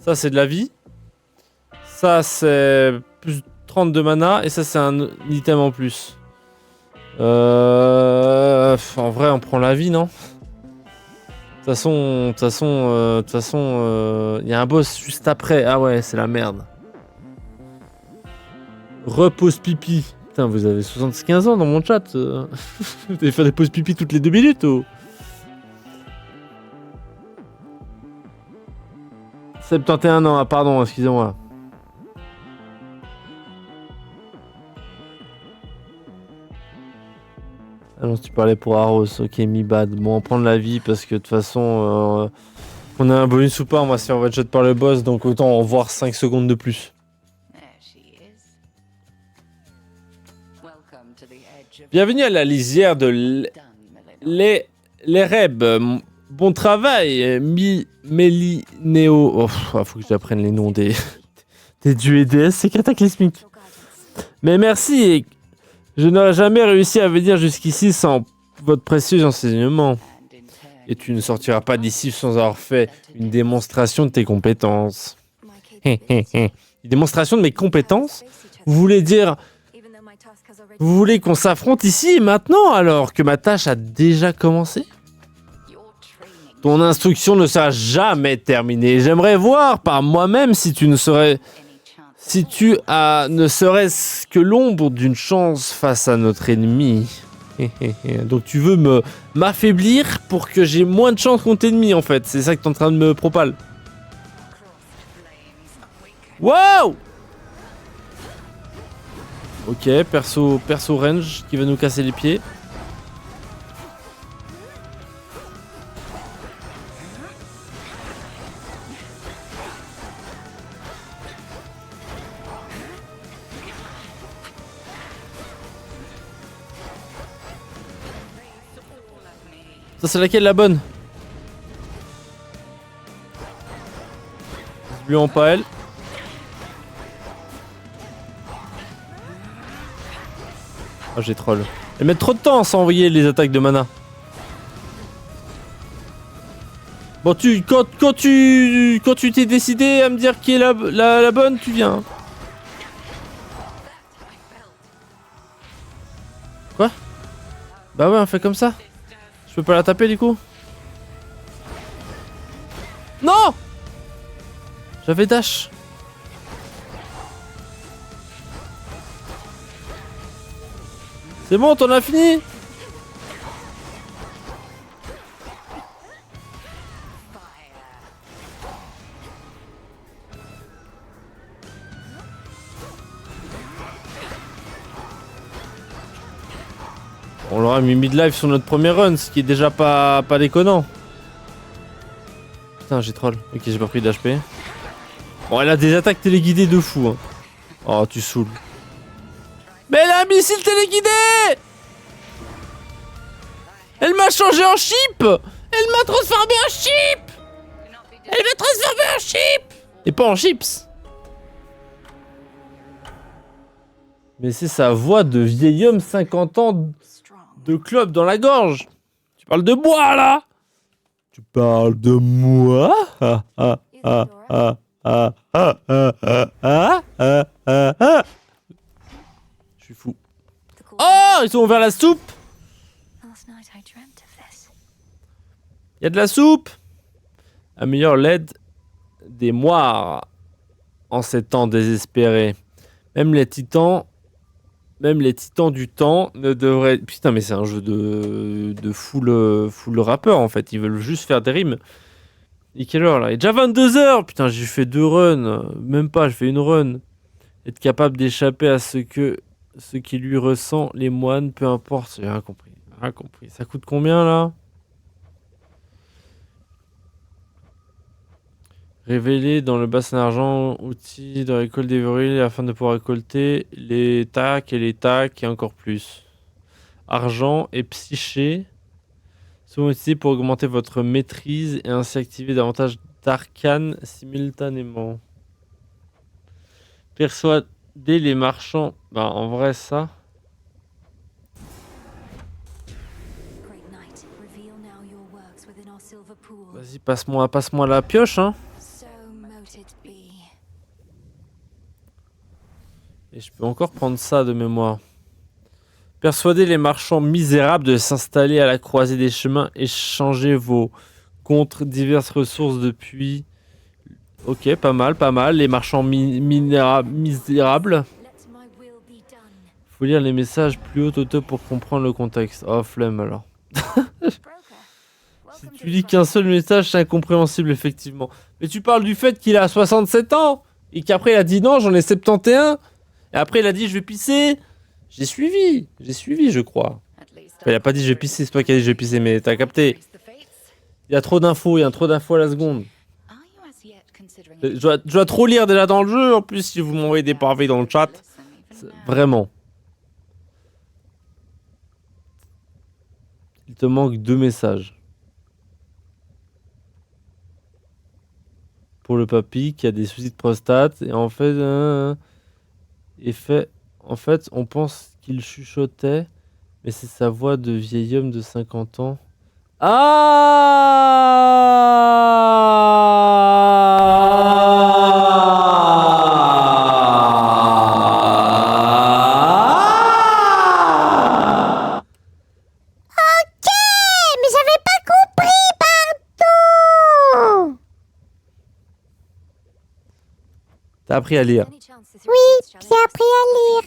Ça c'est de la vie. Ça, c'est plus 30 de mana. Et ça, c'est un item en plus. En vrai, on prend la vie, non? De toute façon, il y a un boss juste après. Ah ouais, c'est la merde. Repose pipi. Putain, vous avez 75 ans dans mon chat. Vous allez faire des pauses pipi toutes les 2 minutes ou 71 ans, ah pardon, excusez-moi. Ah non, si tu parlais pour Aros, ok, mi bad. Bon, on prend de la vie parce que de toute façon, on a un bonus ou pas, on va se faire one-shot par le boss, donc autant en voir 5 secondes de plus. Bienvenue à la lisière de les Reb. Bon travail, Mélinéo. Oh, faut que j'apprenne les noms des dieux et déesses, c'est cataclysmique. Mais merci, et je n'aurais jamais réussi à venir jusqu'ici sans votre précieux enseignement. Et tu ne sortiras pas d'ici sans avoir fait une démonstration de tes compétences. Une démonstration de mes compétences? Vous voulez dire... Vous voulez qu'on s'affronte ici et maintenant alors que ma tâche a déjà commencé? Ton instruction ne sera jamais terminée. J'aimerais voir par moi-même si tu as ne serait-ce que l'ombre d'une chance face à notre ennemi. Donc tu veux m'affaiblir pour que j'ai moins de chance contre l'ennemi en fait. C'est ça que tu es en train de me propal. Wow! Ok, perso range qui va nous casser les pieds. Ça c'est laquelle la bonne? Lui en pas elle. Oh, j'ai troll. Elles mettent trop de temps sans envoyer les attaques de mana. Bon, quand tu t'es décidé à me dire qui est la bonne, tu viens. Quoi? Bah ouais, on fait comme ça. Je peux pas la taper du coup? Non! J'avais dash. C'est bon, t'en as fini? On l'aura mis mid-life sur notre premier run, ce qui est déjà pas déconnant. Putain, j'ai troll. Ok, j'ai pas pris d'HP. Bon, elle a des attaques téléguidées de fou. Hein. Oh, tu saoules. Mais elle a un missile téléguidé! Elle m'a changé en chip! Elle m'a transformé en chip! Elle m'a transformé en chip! Et pas en chips! Mais c'est sa voix de vieil homme 50 ans de club dans la gorge! Tu parles de moi là? Tu parles de moi? Je suis fou. Oh! Ils ont ouvert la soupe! Il y a de la soupe! Améliore l'aide des moires en ces temps désespérés. Même les titans du temps ne devraient... Putain, mais c'est un jeu de full rappeur en fait. Ils veulent juste faire des rimes. Et quelle heure là? Il est déjà 22h! Putain, j'ai fait 2 runs. Même pas, j'ai fait une run. Être capable d'échapper à ce qui lui ressent les moines, peu importe. J'ai rien compris. Rien compris. Ça coûte combien là? Révéler dans le bassin d'argent outils de récolte des vrils afin de pouvoir récolter les tacs et encore plus. Argent et psyché sont utilisés pour augmenter votre maîtrise et ainsi activer davantage d'arcanes simultanément. Persuader les marchands. Bah en vrai ça. Vas-y, passe-moi la pioche hein. Et je peux encore prendre ça de mémoire. Persuadez les marchands misérables de s'installer à la croisée des chemins. Échangez vos contre diverses ressources depuis... Ok, pas mal, pas mal. Les marchands misérables. Let my will be done. Faut lire les messages plus haut pour comprendre le contexte. Oh, flemme alors. Broker, Si welcome tu to lis the qu'un front. seul message, c'est incompréhensible, effectivement. Mais tu parles du fait qu'il a 67 ans et qu'après il a dit non, j'en ai 71. Et après il a dit je vais pisser. J'ai suivi, je crois. At least Enfin, il a pas dit je vais pisser, c'est toi qui as dit je vais pisser, mais t'as capté. the fates. Il y a trop d'infos, il y a trop d'infos à la seconde. Are you as yet considering Je dois trop lire déjà dans le jeu, en plus si vous m'envoyez des pavés dans le chat. Vraiment. Il te manque 2 messages. Pour le papy qui a des soucis de prostate. Et en fait, on pense qu'il chuchotait. Mais c'est sa voix de vieil homme de 50 ans. Ah! Mais j'avais pas compris, pardon. T'as appris à lire. Any chance this Oui, repeats, shall j'ai I appris à lire.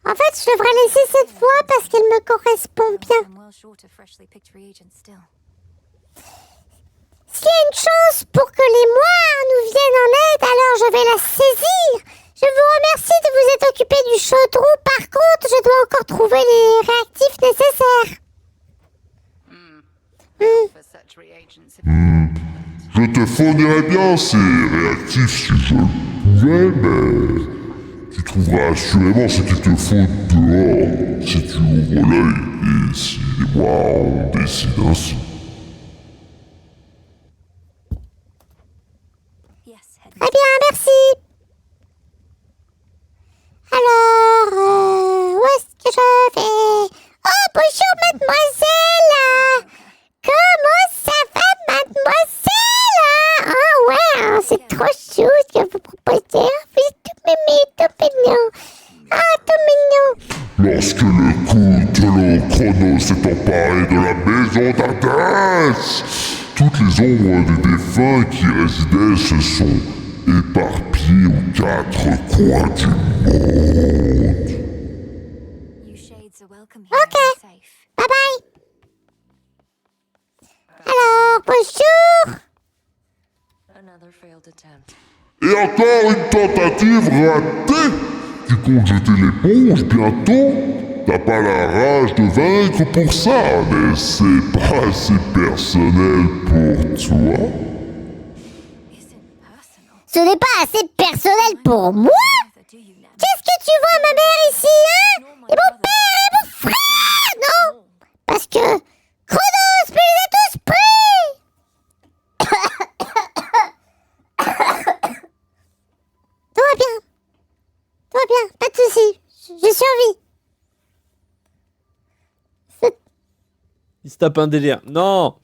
En fait, je devrais laisser cette voix parce qu'elle me correspond bien. I'm well short of freshly picked reagents still. S'il y a une chance pour que les moires nous viennent en aide, alors je vais la saisir. Je vous remercie de vous être occupé du chaudron. Par contre, je dois encore trouver les réactifs nécessaires. for such reagents? Je te fournirais bien ces réactifs si je le pouvais, mais tu trouveras assurément ce qu'il te faut dehors si tu ouvres l'œil et si les mois en décident ainsi. Yes, head. Très bien, merci. Alors, où est-ce que je vais? Oh, bonjour, mademoiselle. Comment ça va, mademoiselle? Oh, ouais, c'est trop chou ce que vous proposez. Oh, vous êtes tout mimi, tout mignon. Ah, tout mignon. Lorsque le coup de l'Ochronos s'est emparé de la maison d'Hadès, toutes les ombres des défunts qui y résidaient se sont éparpillées aux 4 coins du monde. You shades are welcome here and safe. Bye bye. Alors, bonjour. Another failed attempt. Et encore une tentative ratée. Tu comptes jeter l'éponge bientôt? T'as pas la rage de vaincre pour ça, mais c'est pas assez personnel pour toi. Isn't personal. Ce n'est pas assez personnel pour moi. Neither do you now. Qu'est-ce que tu vois, ma mère, ici, hein? Et mon père et mon frère, non? Parce que Chronos me les a tous pris. Tout va bien. Tout va bien, pas de soucis. Je survis. Il se tape un délire. Non!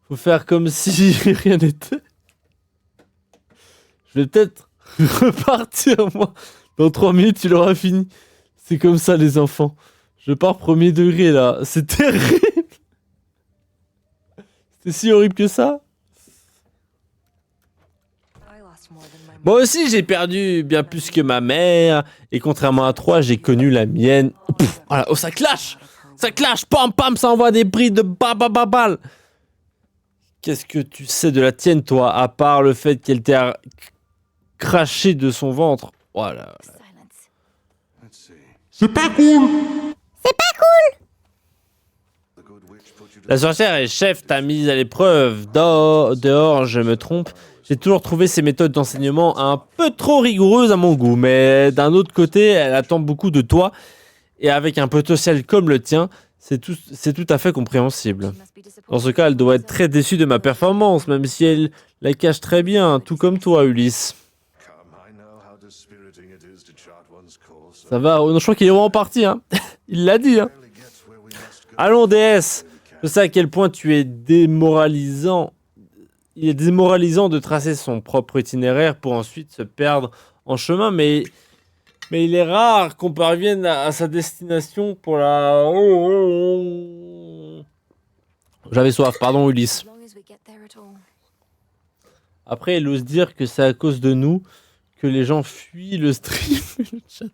Faut faire comme si rien n'était. Je vais peut-être repartir, moi. Dans 3 minutes, tu l'auras fini. C'est comme ça, les enfants. Je pars premier degré, là. C'est terrible! C'est si horrible que ça? I lost more than my Moi aussi, j'ai perdu bien plus que ma mère. Et contrairement à 3, j'ai connu la mienne. Pouf, voilà. Oh, ça clash! Ça clash! Pam, pam, ça envoie des bris de babababal! Qu'est-ce que tu sais de la tienne, toi, à part le fait qu'elle t'ait craché de son ventre? Voilà. Silence. Let's see. C'est pas cool! The good witch put you to La sorcière et chef t'a mise à l'épreuve. Dehors, je me trompe. J'ai toujours trouvé ses méthodes d'enseignement un peu trop rigoureuses à mon goût, mais d'un autre côté, elle attend beaucoup de toi, et avec un potentiel comme le tien, c'est tout à fait compréhensible. She must be disappointed. Dans ce cas, elle doit être très déçue de ma performance, même si elle la cache très bien, tout comme toi, Ulysse. come. I know how dispiriting it is to chart one's course. Ça va, oh non, je crois qu'il est vraiment parti, hein. Il l'a dit, hein. Rarely gets where we must go. Allons, déesse. Je sais à quel point tu es démoralisant. Il est démoralisant de tracer son propre itinéraire pour ensuite se perdre en chemin, mais Mais il est rare qu'on parvienne à sa destination pour la... J'avais soif, pardon Ulysse. As long as we get there at all. Après, elle ose dire que c'est à cause de nous que les gens fuient le stream et le chat.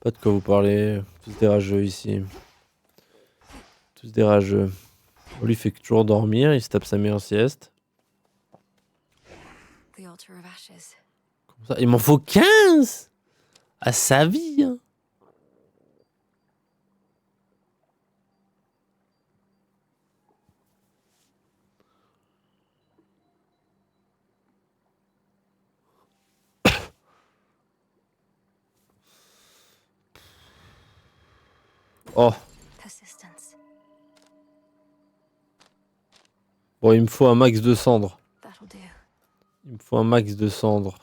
Pas de quoi vous parlez. Tous des rageux ici. Tous des rageux. On lui fait toujours dormir, il se tape sa meilleure sieste. The altar of ashes. Comme ça, il m'en faut 15 à sa vie. Hein. Oh, Persistence. bon, il me faut un max de cendres. That'll do. Il me faut un max de cendres.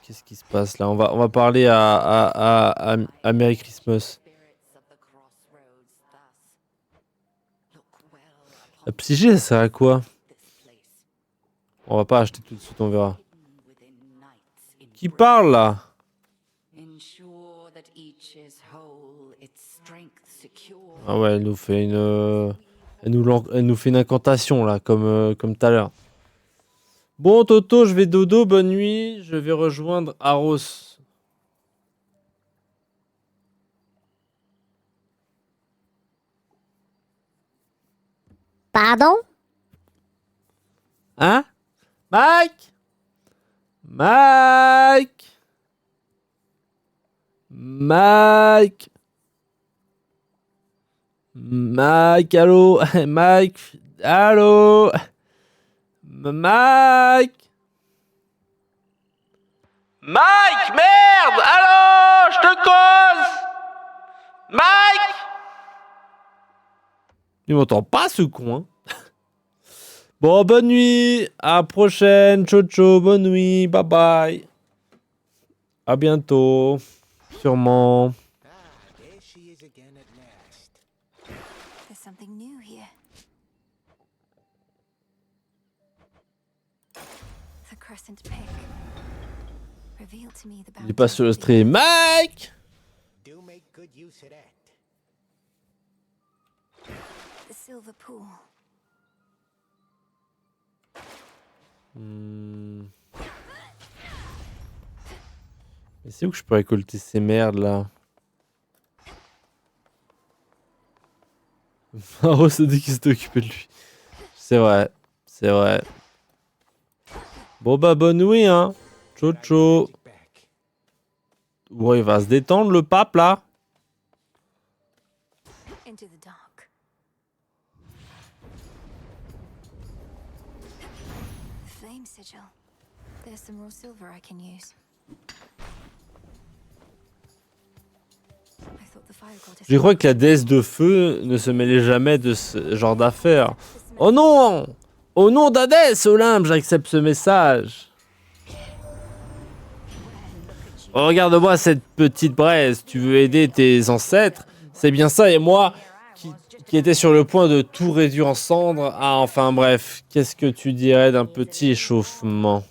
Qu'est-ce qui se passe là? On va parler à Merry Christmas. La psyché, ça sert à quoi? On va pas acheter tout de suite, on verra. Qui parle là? Ah ouais, elle nous fait une... Elle nous fait une incantation là, comme tout à l'heure. Bon Toto, je vais dodo, bonne nuit. Je vais rejoindre Aros. Pardon? Hein? Mike? Mike? Mike? Mike, allô? Mike? Allô? Mike? Mike, merde! Allô? Je te cause! Mike! Il m'entend pas ce con, hein? Bon, bonne nuit! À la prochaine! Ciao, ciao! Bonne nuit! Bye bye! À bientôt! Sûrement. Ah, there she is again at last. There's something new here. The crescent pig. Reveal to me the Il est pas sur le stream. Mike! Do make good use of that. The silver pool. Mais c'est où que je peux récolter ces merdes là? Maro se dit qu'il s'est occupé de lui. C'est vrai, c'est vrai. Bon bah bonne nuit hein. Ciao ciao. Magic back. Ouais, il va se détendre le pape là. Into the dark. The flame sigil. There's some raw silver I can use. I thought the fire goddess. Je crois que la déesse de feu ne se mêlait jamais de ce genre d'affaires. Oh non! Au nom d'Hadès, Olympe, j'accepte ce message. Oh, regarde-moi cette petite braise. Tu veux aider tes ancêtres? C'est bien ça, et moi qui était sur le point de tout réduire en cendres. Ah, enfin bref, qu'est-ce que tu dirais d'un petit échauffement?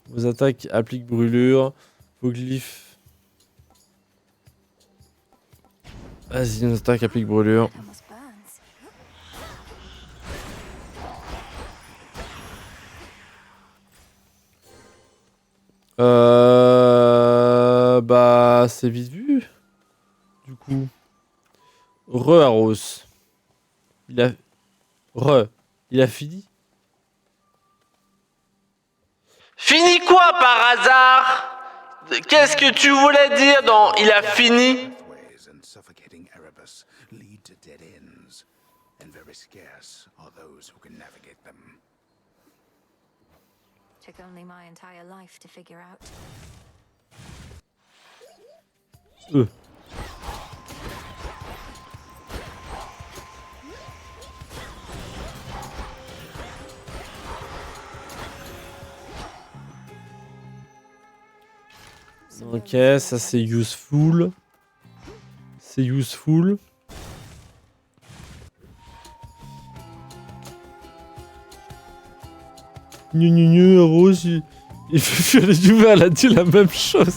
Vos attaques appliquent brûlure. Vos glyphes. Vas-y, nos attaques appliquent brûlure. Almost burns. Bah, c'est vite vu. Du coup. Re-Arros. Il a... Il a fini. Fini quoi par hasard? Qu'est-ce que tu voulais dire dans il a fini? Pathways and suffocating Erebus lead to dead ends, and very scarce are those who can navigate them. Took only my entire life to figure out. Ok, ça c'est useful. C'est useful. Arros, Il fait Fiole du vin, elle a dit la même chose.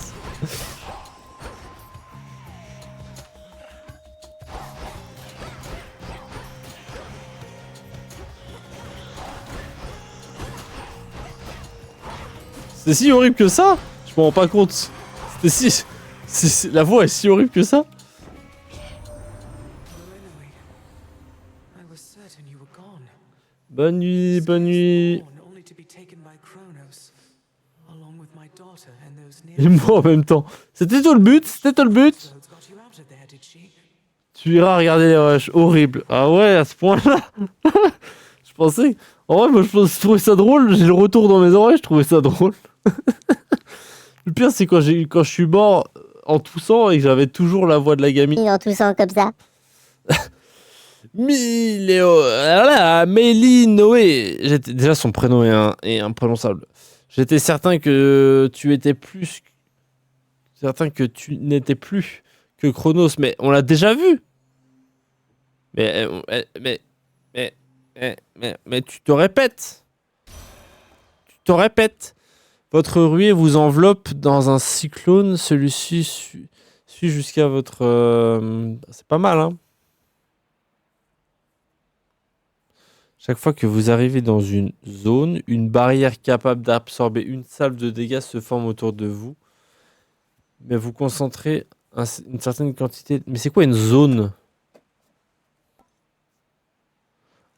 C'est si horrible que ça? Je me rends pas compte. C'était la voix est si horrible que ça? I was certain you were gone. Bonne nuit, bonne nuit. Born only to be taken by Kronos, along with my daughter and those Et moi en même temps. C'était tout le but? C'était tout le but? Rhodes got you out of there, did she? Tu iras regarder les rushs. Horrible. Ah ouais, à ce point-là. Je pensais... En vrai, moi je trouvais ça drôle. J'ai le retour dans mes oreilles, je trouvais ça drôle. Le pire, c'est quand je suis mort en toussant et que j'avais toujours la voix de la gamine. En toussant comme ça. Mélie Noé. Déjà, son prénom est imprononçable. J'étais certain que tu étais plus... Certain que tu n'étais plus que Chronos. Mais on l'a déjà vu. Mais tu te répètes. Tu te répètes. Votre ruée vous enveloppe dans un cyclone. Celui-ci suit jusqu'à votre... C'est pas mal, hein. Chaque fois que vous arrivez dans une zone, une barrière capable d'absorber une salve de dégâts se forme autour de vous. Mais vous concentrez une certaine quantité... Mais c'est quoi une zone?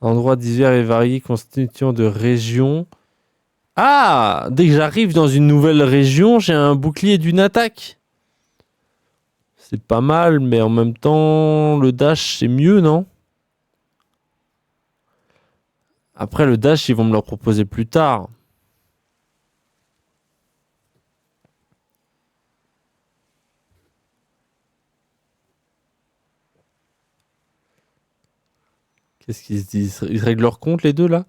Endroits divers et variés constituant de régions. Ah! Dès que j'arrive dans une nouvelle région, j'ai un bouclier d'une attaque. C'est pas mal, mais en même temps, le dash, c'est mieux, non? Après, le dash, ils vont me le proposer plus tard. Qu'est-ce qu'ils se disent? Ils règlent leur compte, les deux, là?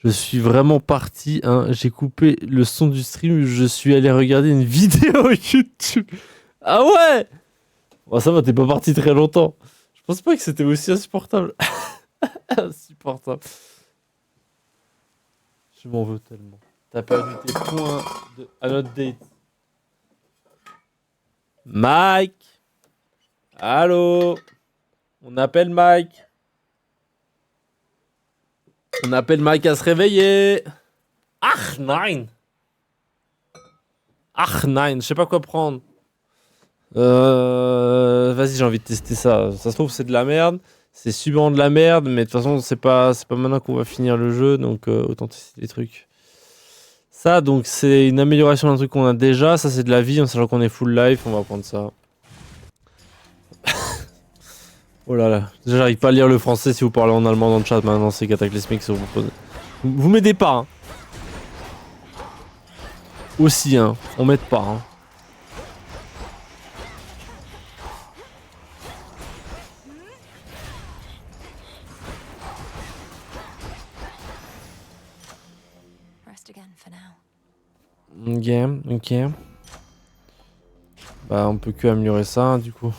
Je suis vraiment parti, hein. J'ai coupé le son du stream. Je suis allé regarder une vidéo YouTube. Ah ouais! Bon, ça va, t'es pas parti très longtemps. Je pense pas que c'était aussi insupportable. Insupportable. Je m'en veux tellement. T'as perdu tes points à notre date. Mike! Allô? On appelle Mike. On appelle Mike à se réveiller. Ach, nein! Ach, nein, je sais pas quoi prendre. Vas-y, j'ai envie de tester ça. Ça se trouve, c'est de la merde. C'est subant de la merde, mais de toute façon, c'est pas maintenant qu'on va finir le jeu, donc autant tester les trucs. Ça, donc, c'est une amélioration d'un truc qu'on a déjà. Ça, c'est de la vie, en sachant qu'on est full life. On va prendre ça. Oh là là. Déjà, j'arrive pas à lire le français si vous parlez en allemand dans le chat. Maintenant, c'est cataclysmique. Vous m'aidez pas, hein. Aussi, hein. On m'aide pas, hein. Ok. Bah, on peut que améliorer ça, hein, du coup.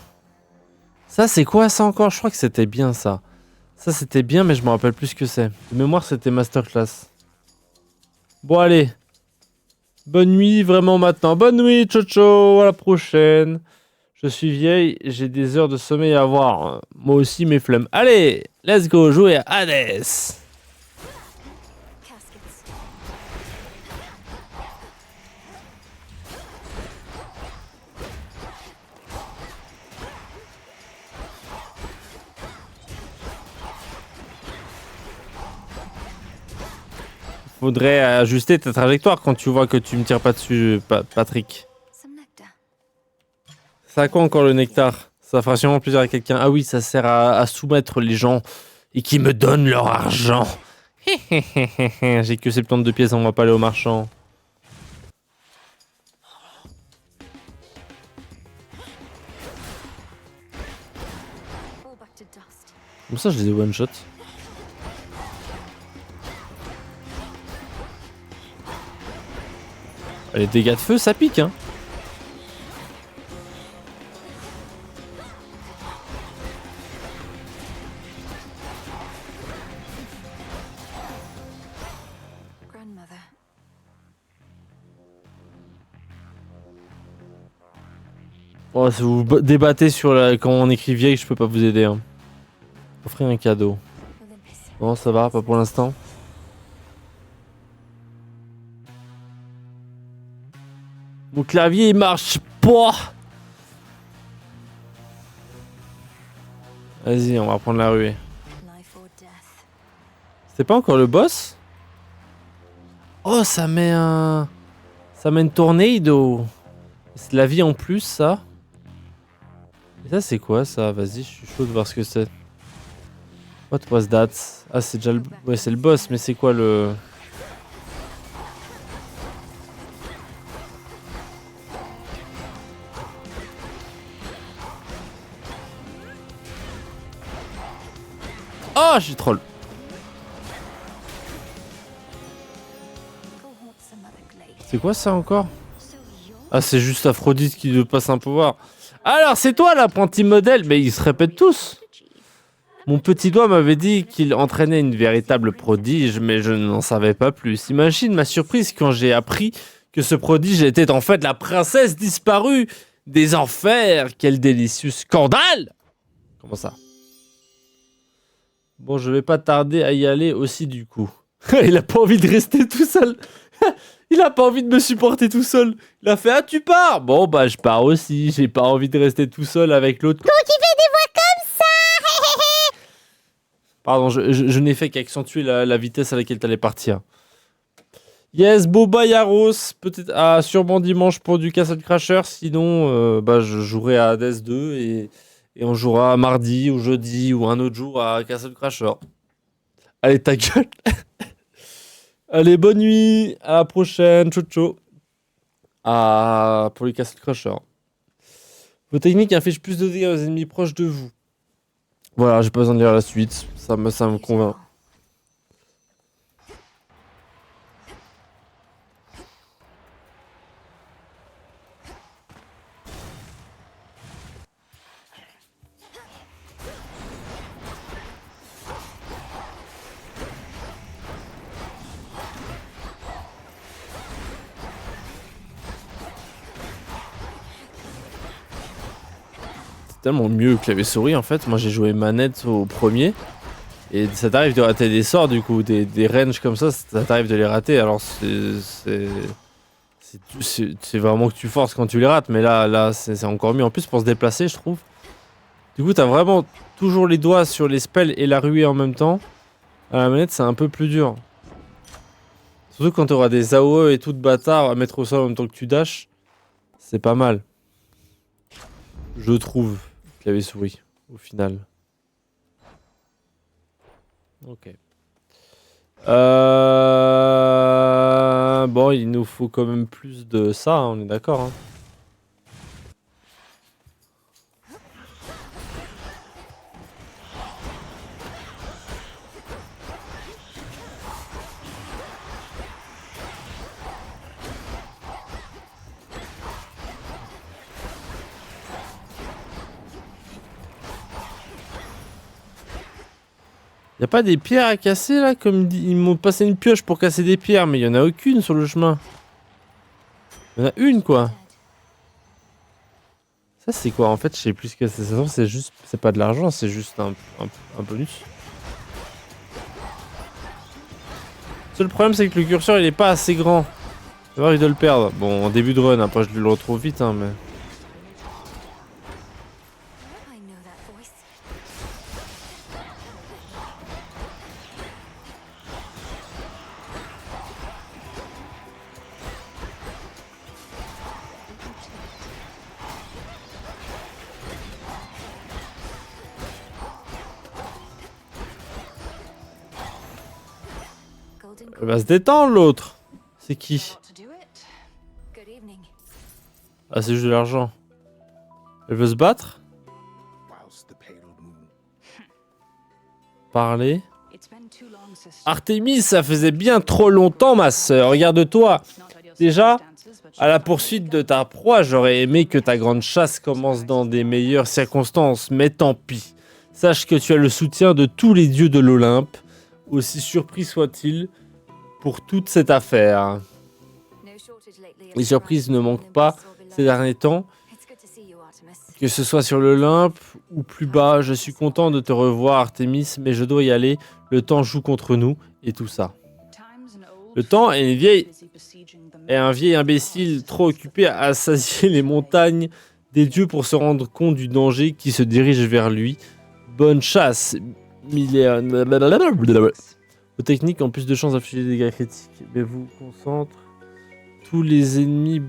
Ça, c'est quoi ça encore? Je crois que c'était bien ça. Ça, c'était bien, mais je me rappelle plus ce que c'est. De mémoire, c'était masterclass. Bon, allez. Bonne nuit, vraiment maintenant. Bonne nuit, ciao ciao, à la prochaine. Je suis vieille, j'ai des heures de sommeil à avoir. Moi aussi, mes flemmes. Allez, let's go, jouer à Hades. Faudrait ajuster ta trajectoire quand tu vois que tu me tires pas dessus, Patrick. Ça a quoi encore le nectar? Ça fera sûrement plaisir à quelqu'un. Ah oui, ça sert à soumettre les gens et qui me donnent leur argent. J'ai que 72 pièces, on va pas aller au marchand. Comme ça, je les ai one shot. Les dégâts de feu, ça pique, hein. Bon, si vous débattez sur comment on écrit vieille, je peux pas vous aider. Hein. Offrir un cadeau. Olympus. Non, ça va, pas pour l'instant. Mon clavier il marche pas. Vas-y, on va prendre la ruée. Life or death. C'était pas encore le boss? Oh, ça met un... Ça met une tornado. C'est de la vie en plus, ça. Et ça, c'est quoi, ça? Vas-y, je suis chaud de voir ce que c'est. What was that? Ah, c'est déjà le... Ouais, c'est le boss, mais c'est quoi le... Oh, je suis troll. Go haunt some other glade. C'est quoi ça encore? So you're Ah, c'est juste Aphrodite qui lui passe un pouvoir. Alors, c'est toi l'apprenti modèle, mais ils se répètent tous. Mon petit doigt m'avait dit qu'il entraînait une véritable prodige, mais je n'en savais pas plus. Imagine ma surprise quand j'ai appris que ce prodige était en fait la princesse disparue des enfers. Quel délicieux scandale! Comment ça? Bon, je vais pas tarder à y aller aussi du coup. Il a pas envie de rester tout seul. Il a pas envie de me supporter tout seul. Il a fait, ah, tu pars? Bon, bah, je pars aussi. J'ai pas envie de rester tout seul avec l'autre. Donc il fait des voix comme ça. Pardon, je n'ai fait qu'accentuer la vitesse à laquelle t'allais partir. Yes, Boba Yaros. Peut-être, ah, sûrement dimanche pour du Castle Crasher. Sinon, bah, je jouerai à Hades 2 et on jouera mardi ou jeudi ou un autre jour à Castle Crasher. Allez, ta gueule. Allez, bonne nuit. À la prochaine. Ciao, ciao. Ah, pour les Castle Crasher. Vos techniques infligent plus de dégâts aux ennemis proches de vous. Voilà, j'ai pas besoin de lire la suite. Ça me convainc. Tellement mieux clavier souris en fait. Moi j'ai joué manette au premier et ça t'arrive de rater des sorts du coup, des ranges comme ça t'arrive de les rater. Alors c'est vraiment que tu forces quand tu les rates, mais là c'est encore mieux en plus pour se déplacer je trouve. Du coup t'as vraiment toujours les doigts sur les spells et la ruée en même temps. À la manette c'est un peu plus dur. Surtout quand t'auras des AOE et tout de bâtard à mettre au sol en même temps que tu dashes, c'est pas mal. Je trouve. Clavier souris, au final. Ok. Bon, il nous faut quand même plus de ça, hein, on est d'accord. Hein. Y'a pas des pierres à casser là comme ils m'ont passé une pioche pour casser des pierres, mais il y en a aucune sur le chemin. Il y en a une quoi. Ça c'est quoi en fait? Je sais plus ce que c'est. C'est juste, c'est pas de l'argent, c'est juste un bonus. Le seul problème c'est que le curseur il est pas assez grand. Il va de le perdre. Bon en début de run, après je le retrouve vite hein mais. I know that voice. Golden Il va se détendre l'autre. C'est qui? to do it. Good evening. Ah c'est juste de l'argent. Elle veut se battre? Whilst the pale moon Parler? It's been too long, sister. Artemis, ça faisait bien trop longtemps ma sœur. Regarde-toi. Déjà, à la poursuite de ta proie, j'aurais aimé que ta grande chasse commence dans des meilleures circonstances, mais tant pis. Sache que tu as le soutien de tous les dieux de l'Olympe, aussi surpris soit-il, pour toute cette affaire. No shortage lately of Les surprises ne manquent pas ces derniers temps. It's good to see you, Artemis. Que ce soit sur l'Olympe ou plus bas, je suis content de te revoir, Artemis, mais je dois y aller. Le temps joue contre nous et tout ça. Le temps est un vieil imbécile trop occupé à assasier les montagnes des dieux pour se rendre compte du danger qui se dirige vers lui. Bonne chasse, million. Vos techniques ont plus de chances d'infliger des dégâts critiques, mais vous concentre tous les ennemis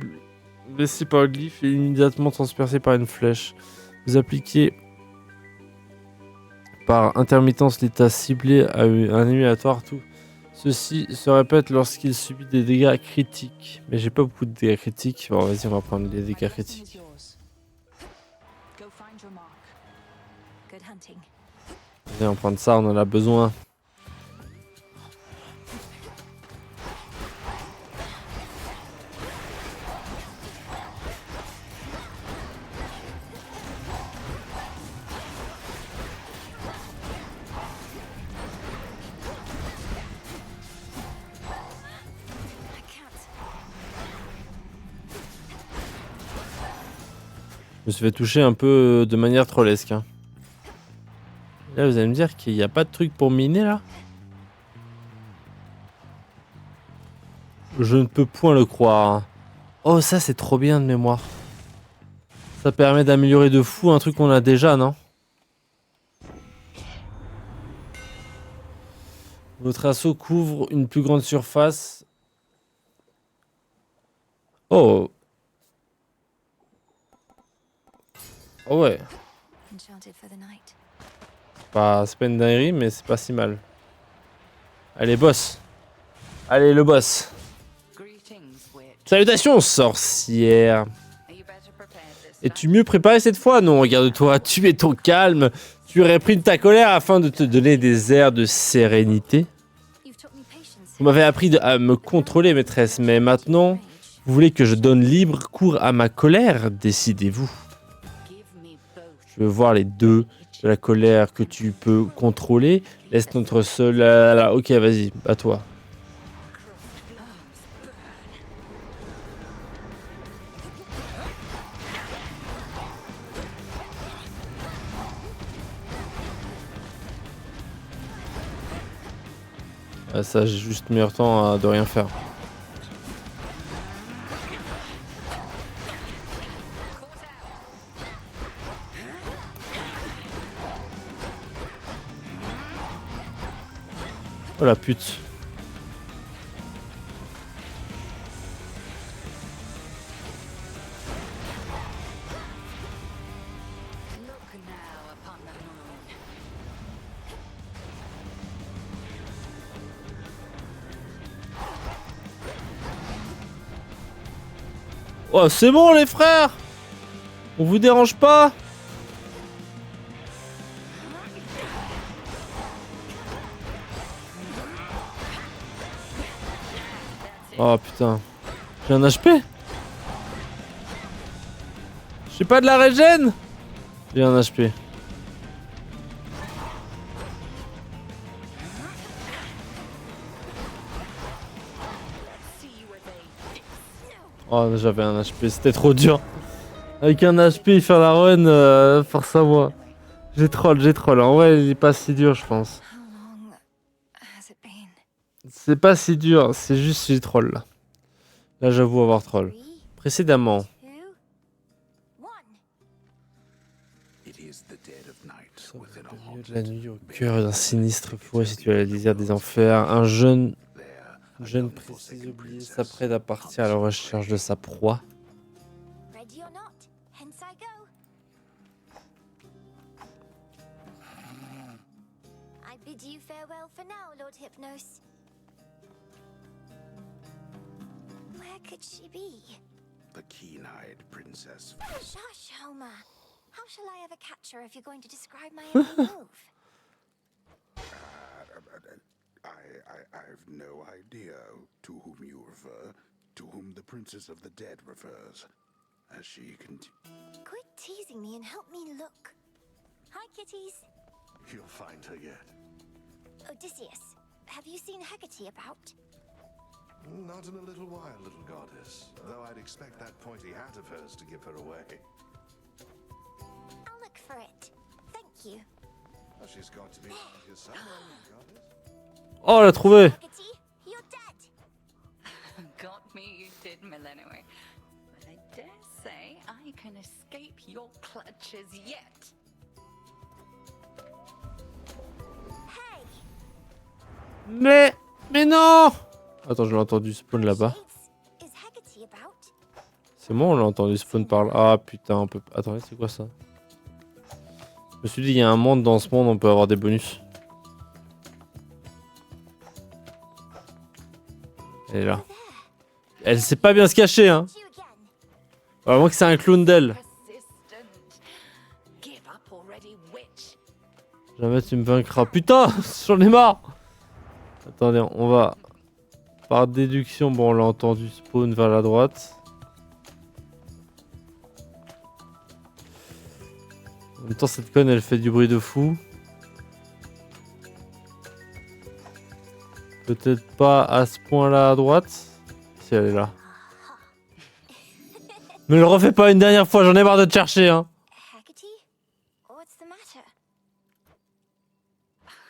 blessés par le glyphe et immédiatement transpercés par une flèche. Vous appliquez par intermittence l'état ciblé à un ennemi aléatoire. Tout ceci se répète lorsqu'il subit des dégâts critiques. Mais j'ai pas beaucoup de dégâts critiques. Bon, vas-y, on va prendre les dégâts critiques. Good hunting. Allez, on va prendre ça, on en a besoin. Je me suis fait toucher un peu de manière trollesque. Hein. Là, vous allez me dire qu'il n'y a pas de truc pour miner, là? Je ne peux point le croire. Oh, ça, c'est trop bien de mémoire. Ça permet d'améliorer de fou un truc qu'on a déjà, non? Votre assaut couvre une plus grande surface. Oh. Oh ouais. Enchanted for the night. C'est pas une dinguerie, mais c'est pas si mal. Allez, boss. Allez, le boss. Salutations, sorcière. Es-tu mieux préparé cette fois? Non, regarde-toi, tu es ton calme. Tu réprimes ta colère afin de te donner des airs de sérénité. Vous m'avez appris à me contrôler, maîtresse, mais maintenant, vous voulez que je donne libre cours à ma colère? Décidez-vous. Je veux voir les deux. De la colère que tu peux contrôler. Laisse notre seul... Ok, vas-y, à toi. Ça, j'ai juste meilleur temps de rien faire. Oh la pute. Oh, c'est bon les frères! On vous dérange pas? Oh putain. J'ai un HP? J'ai pas de la régène? J'ai un HP. Oh, j'avais un HP, c'était trop dur. Avec un HP, faire la run, force à moi. J'ai troll. En vrai, il est pas si dur, je pense. C'est pas si dur, c'est juste j'ai troll là. Là, j'avoue avoir troll. Précédemment. Au milieu de la nuit, au cœur d'un sinistre forêt situé à la lisière des enfers, un jeune précis oublié s'apprête à partir à la recherche de sa proie. Ready or not, hence I go. I bid you farewell for now, Lord Hypnos. Where could she be? The keen-eyed princess. Shush, Homer. How shall I ever catch her if you're going to describe my every move? I've no idea to whom you refer, to whom the Princess of the Dead refers. As she Quit teasing me and help me look. Hi, kitties. You'll find her yet. Odysseus, have you seen Hecate about? Not in a little while, little goddess. Though I'd expect that pointy hat of hers to give her away. thank you. Well, she's got to be around here somewhere, Goddess. Oh, elle a trouvé. Haggerty, you're dead. Got me, you did, Millennium. But I dare say I can escape your clutches yet. Hey, Mais non. Attends, je l'ai entendu spawn là-bas. Shades, is Haggerty about? C'est moi, on l'a entendu spawn par là. Ah putain, on peut. Attendez, c'est quoi ça? Je me suis dit, il y a un monde dans ce monde, on peut avoir des bonus. Elle est là. Elle sait pas bien se cacher, hein. You again. Vraiment que c'est un clown d'elle. Persistent. Give up already, witch. Jamais tu me vaincras. Putain, j'en ai marre. Attendez, on va... Par déduction, bon, on l'a entendu spawn vers la droite. En même temps, cette conne, elle fait du bruit de fou. Peut-être pas à ce point-là à droite. Si elle est là. Ne le refais pas une dernière fois, j'en ai marre de te chercher, hein. Haggerty, what's the matter?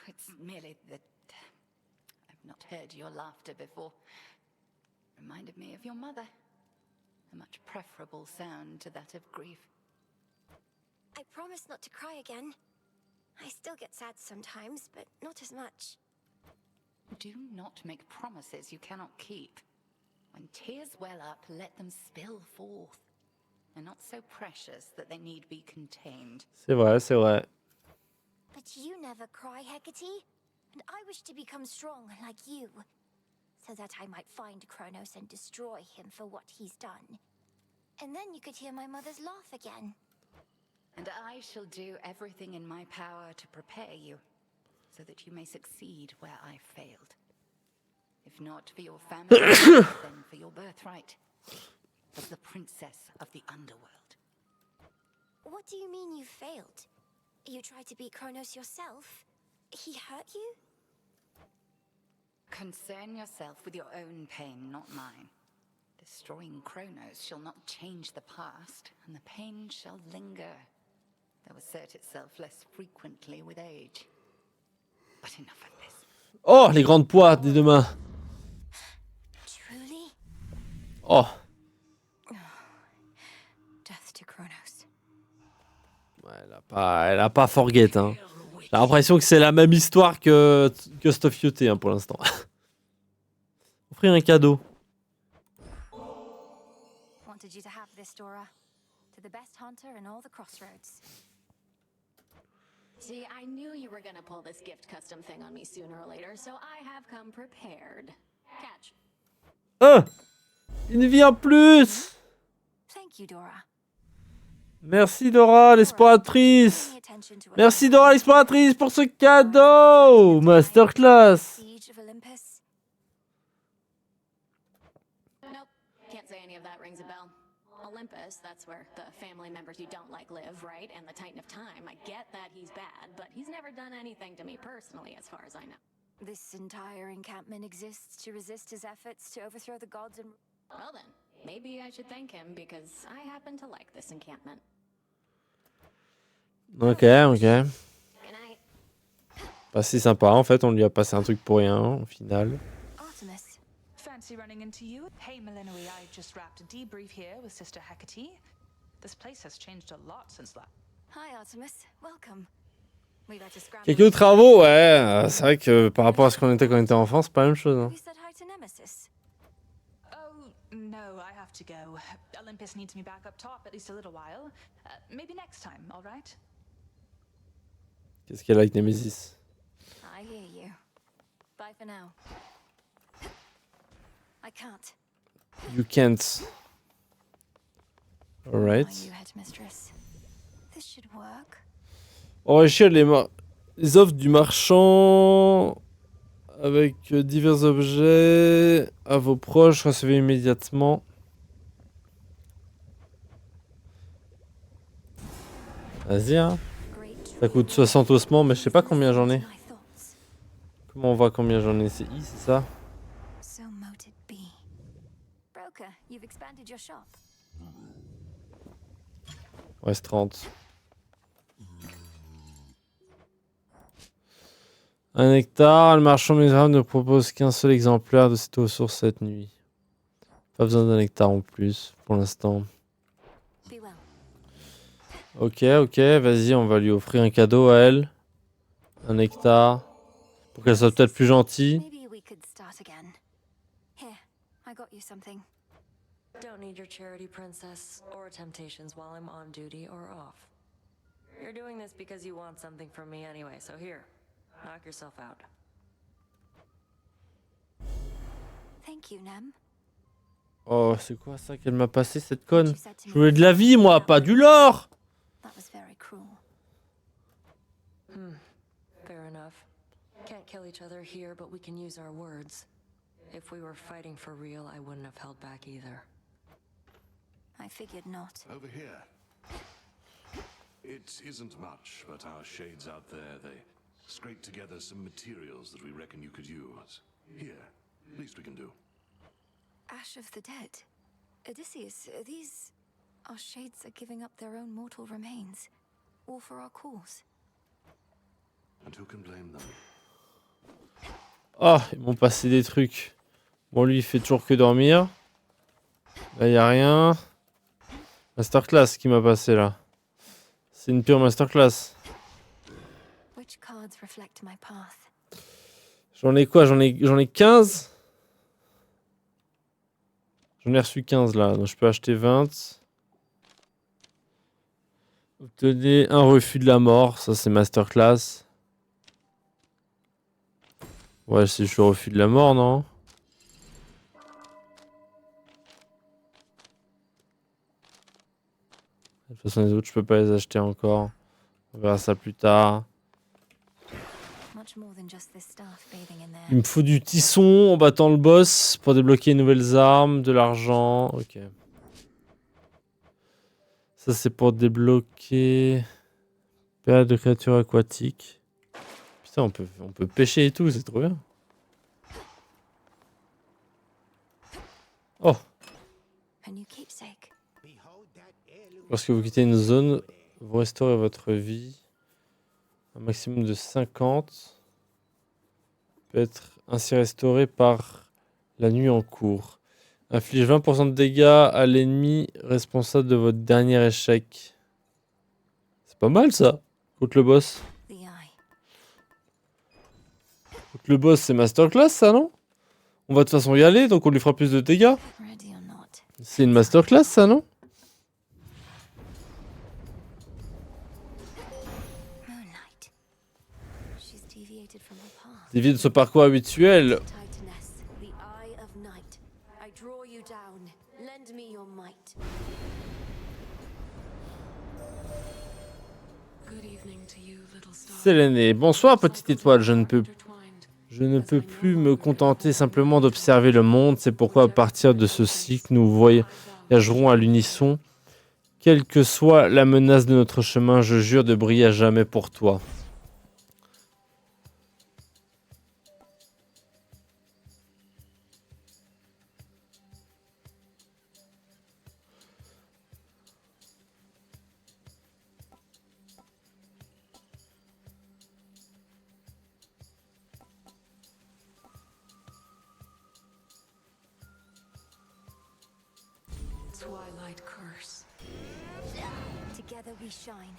It's merely that I've not heard your laughter before. Reminded me of your mother. A much preferable sound to that of grief. I promise not to cry again. I still get sad sometimes, but not as much. Do not make promises you cannot keep. When tears well up, let them spill forth. They're not so precious that they need be contained. C'est vrai, c'est vrai. But you never cry, Hecate. And I wish to become strong like you, so that I might find Kronos and destroy him for what he's done. And then you could hear my mother's laugh again. And I shall do everything in my power to prepare you, so that you may succeed where I failed. If not for your family, then for your birthright, as the princess of the underworld. What do you mean you failed? You tried to beat Kronos yourself? He hurt you? Concern yourself with your own pain, not mine. Destroying Kronos shall not change the past, and the pain shall linger, though assert itself less frequently with age. But enough of this. Oh, les grandes poires des deux mains. Truly? Oh. Death to Kronos. Ouais, elle a pas forget, hein. J'ai l'impression que c'est la même histoire que Stuff UT, hein, pour l'instant. Offrir un cadeau. Wanted you to have this, Dora. To the best hunter in all the crossroads. See, I knew you were gonna pull this gift custom thing on me sooner or later, so I have come prepared. Catch. Une vie en plus. Thank you, Dora. Merci Dora, l'exploratrice. Paying attention to what Merci I'm Dora, l'exploratrice, pour ce cadeau. Masterclass. Siege of Olympus. Nope, can't say any of that rings a bell. Olympus, that's where the family members you don't like live, right? And the Titan of Time, I get that he's bad, but he's never done anything to me personally, as far as I know. This entire encampment exists to resist his efforts to overthrow the gods and... Well then, maybe I should thank him, because I happen to like this encampment. Ok. Good night. Pas si sympa, en fait, on lui a passé un truc pour rien, au final. Artemis. Fancy running into you? Hey, Millenoi, I just wrapped a debrief here with Sister Hecate. This place has changed a lot since last. Hi, Artemis. Welcome. We better scramble. Quelques travaux, ouais. C'est vrai que par rapport à ce qu'on était quand on était enfant, c'est pas la même chose. Hein. We said hi to Nemesis. Oh, no, I have to go. Olympus needs me back up top at least a little while. Maybe next time, all right? Qu'est-ce qu'elle a avec Nemesis? I hear you. Bye for now. I can't. You can't. Alright. Are you headmistress? This should work. Enrichir les offres du marchand avec divers objets à vos proches, recevez immédiatement. Vas-y, hein. Ça coûte 60 ossements, mais je sais pas combien j'en ai. Comment on voit combien j'en ai? C'est I, c'est ça? So moted be. Broker, you've expanded your shop. Ouais, c'est 30. Un nectar, le marchand misérable ne propose qu'un seul exemplaire de cette eau source cette nuit. Pas besoin d'un nectar en plus pour l'instant. Be well. Ok, vas-y, on va lui offrir un cadeau à elle. Un nectar. Pour qu'elle soit peut-être plus gentille. Maybe we could start again. Here, I got you something. Don't need your charity, princess, or temptations while I'm on duty or off. You're doing this because you want something from me anyway, so here, knock yourself out. Thank you, Nem. Oh, c'est quoi ça qu'elle m'a passé cette conne? Je voulais de la vie, moi, pas du lore! That was very cruel. Fair enough. Can't kill each other here, but we can use our words. If we were fighting for real, I wouldn't have held back either. I figured not. Over here. It isn't much, but our shades out there, they scraped together some materials that we reckon you could use. Here, least we can do. Ash of the dead. Odysseus, these... Our shades are giving up their own mortal remains. All for our cause. And who can blame them? Oh, ils m'ont passé des trucs. Bon, lui, il fait toujours que dormir. Là, y a rien. Masterclass qui m'a passé, là. C'est une pure masterclass. Which cards reflect my path? J'en ai quoi? J'en ai 15? J'en ai reçu 15, là. Donc, je peux acheter 20. Obtenez un refus de la mort. Ça, c'est masterclass. Ouais, c'est juste le refus de la mort, non? De toute façon, les autres, je peux pas les acheter encore. On verra ça plus tard. Much more than just this staff bathing in there. Il me faut du tisson en battant le boss pour débloquer de nouvelles armes, de l'argent. Ok. Ça, c'est pour débloquer... Période de créatures aquatiques. Putain, on peut pêcher et tout, c'est trop bien. Oh! A new keepsake. Behold that heirloom. Lorsque vous quittez une zone, vous restaurez votre vie. Un maximum de 50. Peut être ainsi restauré par la nuit en cours. Inflige 20% de dégâts à l'ennemi responsable de votre dernier échec. C'est pas mal ça, contre le boss. The eye. Contre le boss, c'est masterclass ça, non? On va de toute façon y aller, donc on lui fera plus de dégâts. Ready or not. C'est une masterclass ça, non? Moonlight. She's deviated from her path. Dévié de ce parcours habituel. Titaness, the eye of night. I draw you down. Lend me your might. Good evening to you, little star. C'est l'aîné. Bonsoir petite étoile, je ne peux plus me contenter simplement d'observer le monde. C'est pourquoi à partir de ce cycle, nous voyagerons à l'unisson. Quelle que soit la menace de notre chemin, je jure de briller à jamais pour toi. Twilight curse. Together we shine.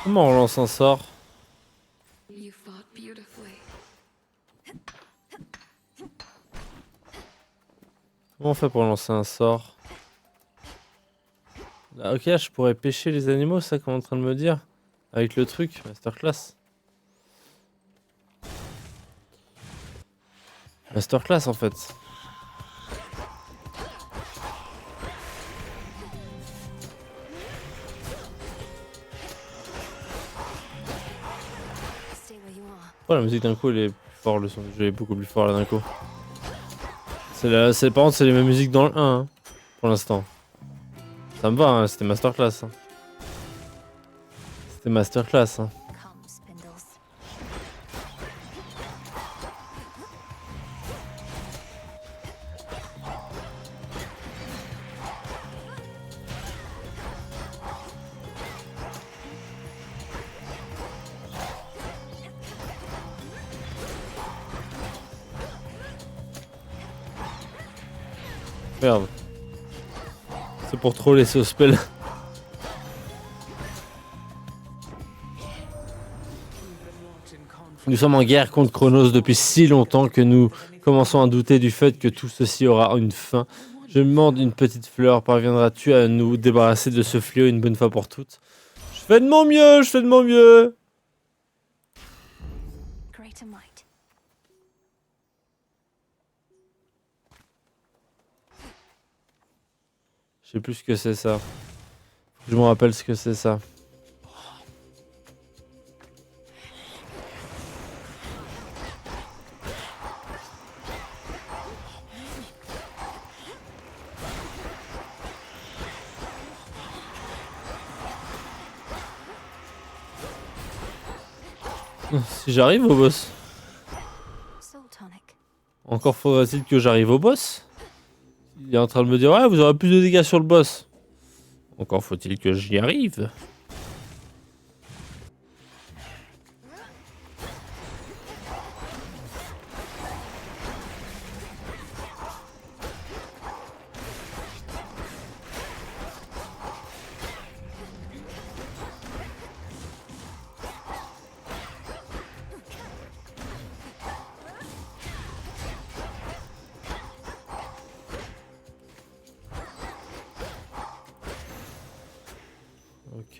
Comment on lance un sort? You fought beautifully. Comment on fait pour lancer un sort? Ah, ok, je pourrais pêcher les animaux, ça qu'on est en train de me dire? Avec le truc, masterclass. Masterclass en fait. Stay where you are. Oh, la musique d'un coup, elle est plus fort, le son du jeu est beaucoup plus fort là d'un coup. Par contre, c'est les mêmes musiques dans le 1, hein, pour l'instant. Ça me va, hein, c'était masterclass. Hein. C'était masterclass. Hein. Come, Spindles. Merde. C'est pour troller ce spell. Nous sommes en guerre contre Chronos depuis si longtemps que nous commençons à douter du fait que tout ceci aura une fin. Je me demande une petite fleur, parviendras-tu à nous débarrasser de ce fléau une bonne fois pour toutes? Je fais de mon mieux, je fais de mon mieux. Greater might. Je sais plus ce que c'est ça. Je me rappelle ce que c'est ça. Si j'arrive au boss. Soul tonic. Encore faudrait-il que j'arrive au boss. Il est en train de me dire ouais, vous aurez plus de dégâts sur le boss. Encore faut-il que j'y arrive.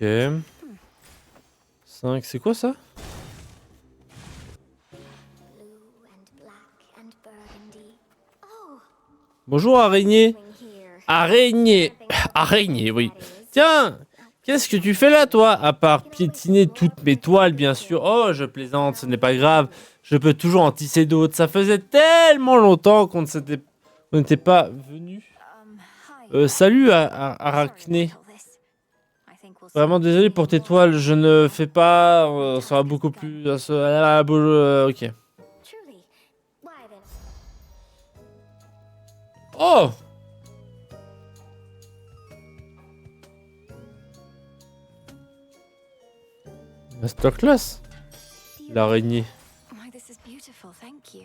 Ok. 5, c'est quoi ça? Blue and black and burgundy. Oh, Bonjour araignée. something here. Araignée. Araignée, oui. Tiens, qu'est-ce que tu fais là, toi? À part piétiner toutes mes toiles, bien sûr. Oh, je plaisante, ce n'est pas grave. Je peux toujours en tisser d'autres. Ça faisait tellement longtemps qu'on n'était pas venu. Hi. Salut, Sorry Arachné. about all this. I think we'll see Vraiment désolé pour tes toiles. Je ne fais pas. Ça va beaucoup plus. Ok. Truly. Why then? Oh! Masterclass. L'araignée. Why, this is beautiful, thank you.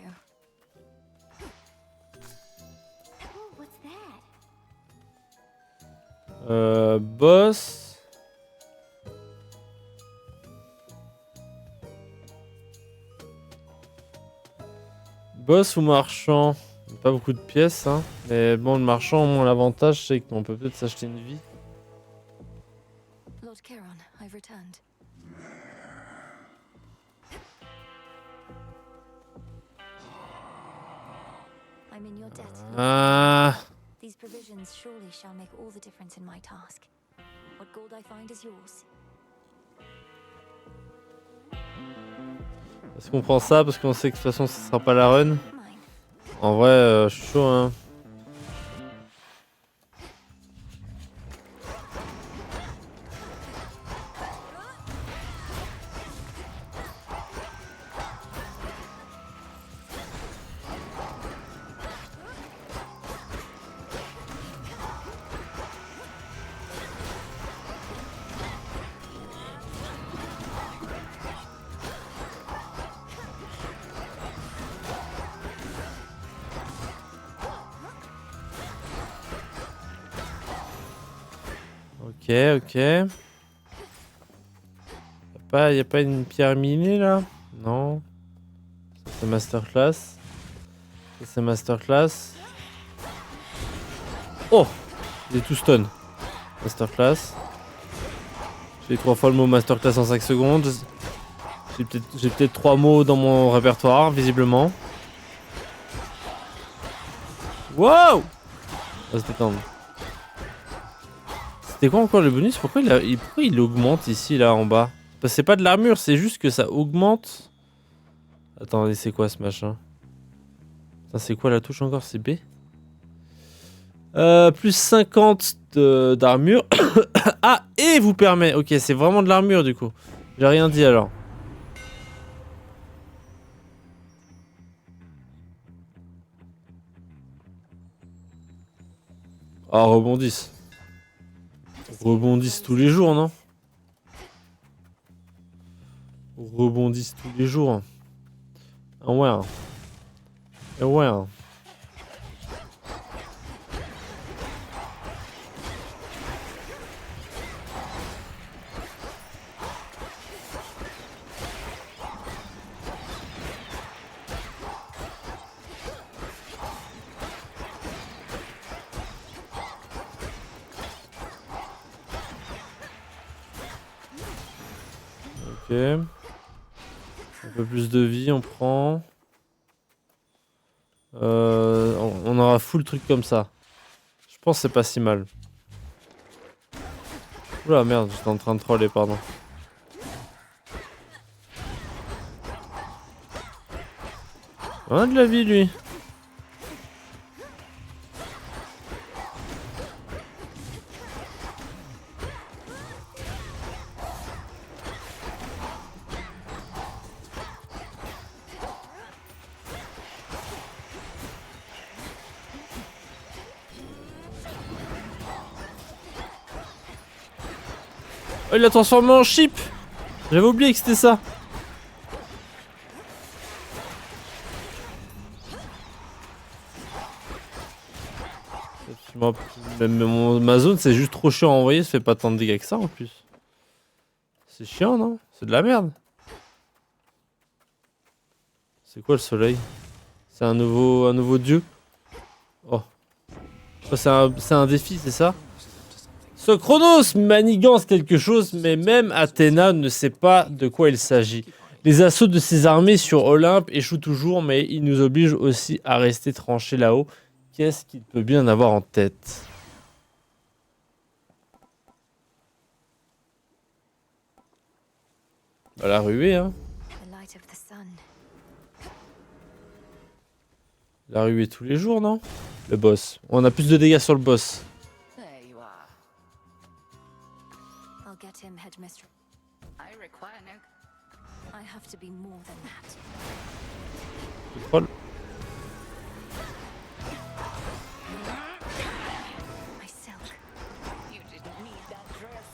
Oh, what's that? Boss. Boss ou marchand? Pas beaucoup de pièces, hein. Mais bon, le marchand, au moins l'avantage, c'est qu'on peut peut-être s'acheter une vie. Lord Charon, I've returned. I'm in your debt. Lord. Ah. These provisions surely shall make all the difference in my task. What gold I find is yours. Est-ce qu'on prend ça parce qu'on sait que de toute façon, ce sera pas la run? Mine. En vrai, je suis chaud, hein. Ok, ok. Y a pas une pierre minée là? Non. Ça c'est masterclass. Ça c'est masterclass. Oh! Il est tout stun. Masterclass. J'ai 3 fois le mot masterclass en 5 secondes. J'ai peut-être 3 mots dans mon répertoire, visiblement. Wow! On va se détendre. C'était quoi encore le bonus? Pourquoi il augmente ici, là, en bas? Parce que c'est pas de l'armure, c'est juste que ça augmente. Attendez, c'est quoi ce machin? Ça, c'est quoi la touche encore? C'est B? Plus 50 d'armure. Ah, et vous permet. Ok, c'est vraiment de l'armure, du coup. J'ai rien dit, alors. Ah, rebondissent. Rebondissent tous les jours, non? Rebondissent tous les jours. Ah ouais. Ah ouais. Ok. Un peu plus de vie, on prend. On aura full truc comme ça. Je pense que c'est pas si mal. Oula merde, j'étais en train de troller, pardon. On a de la vie lui. Oh, il l'a transformé en chip. J'avais oublié que c'était ça. Ma zone c'est juste trop chiant à envoyer, ça fait pas tant de dégâts que ça en plus. C'est chiant non? C'est de la merde. C'est quoi le soleil? C'est un nouveau dieu? Oh. Oh, c'est un défi, c'est ça? Ce Chronos manigance quelque chose, mais même Athéna ne sait pas de quoi il s'agit. Les assauts de ses armées sur Olympe échouent toujours, mais il nous oblige aussi à rester tranchés là-haut. Qu'est-ce qu'il peut bien avoir en tête? Bah, la ruée, hein. La ruée tous les jours, non? Le boss. On a plus de dégâts sur le boss. There you are. I'll get him, Headmistress. I require no. I have to be more than that. Le troll. My silk. You didn't need that dress.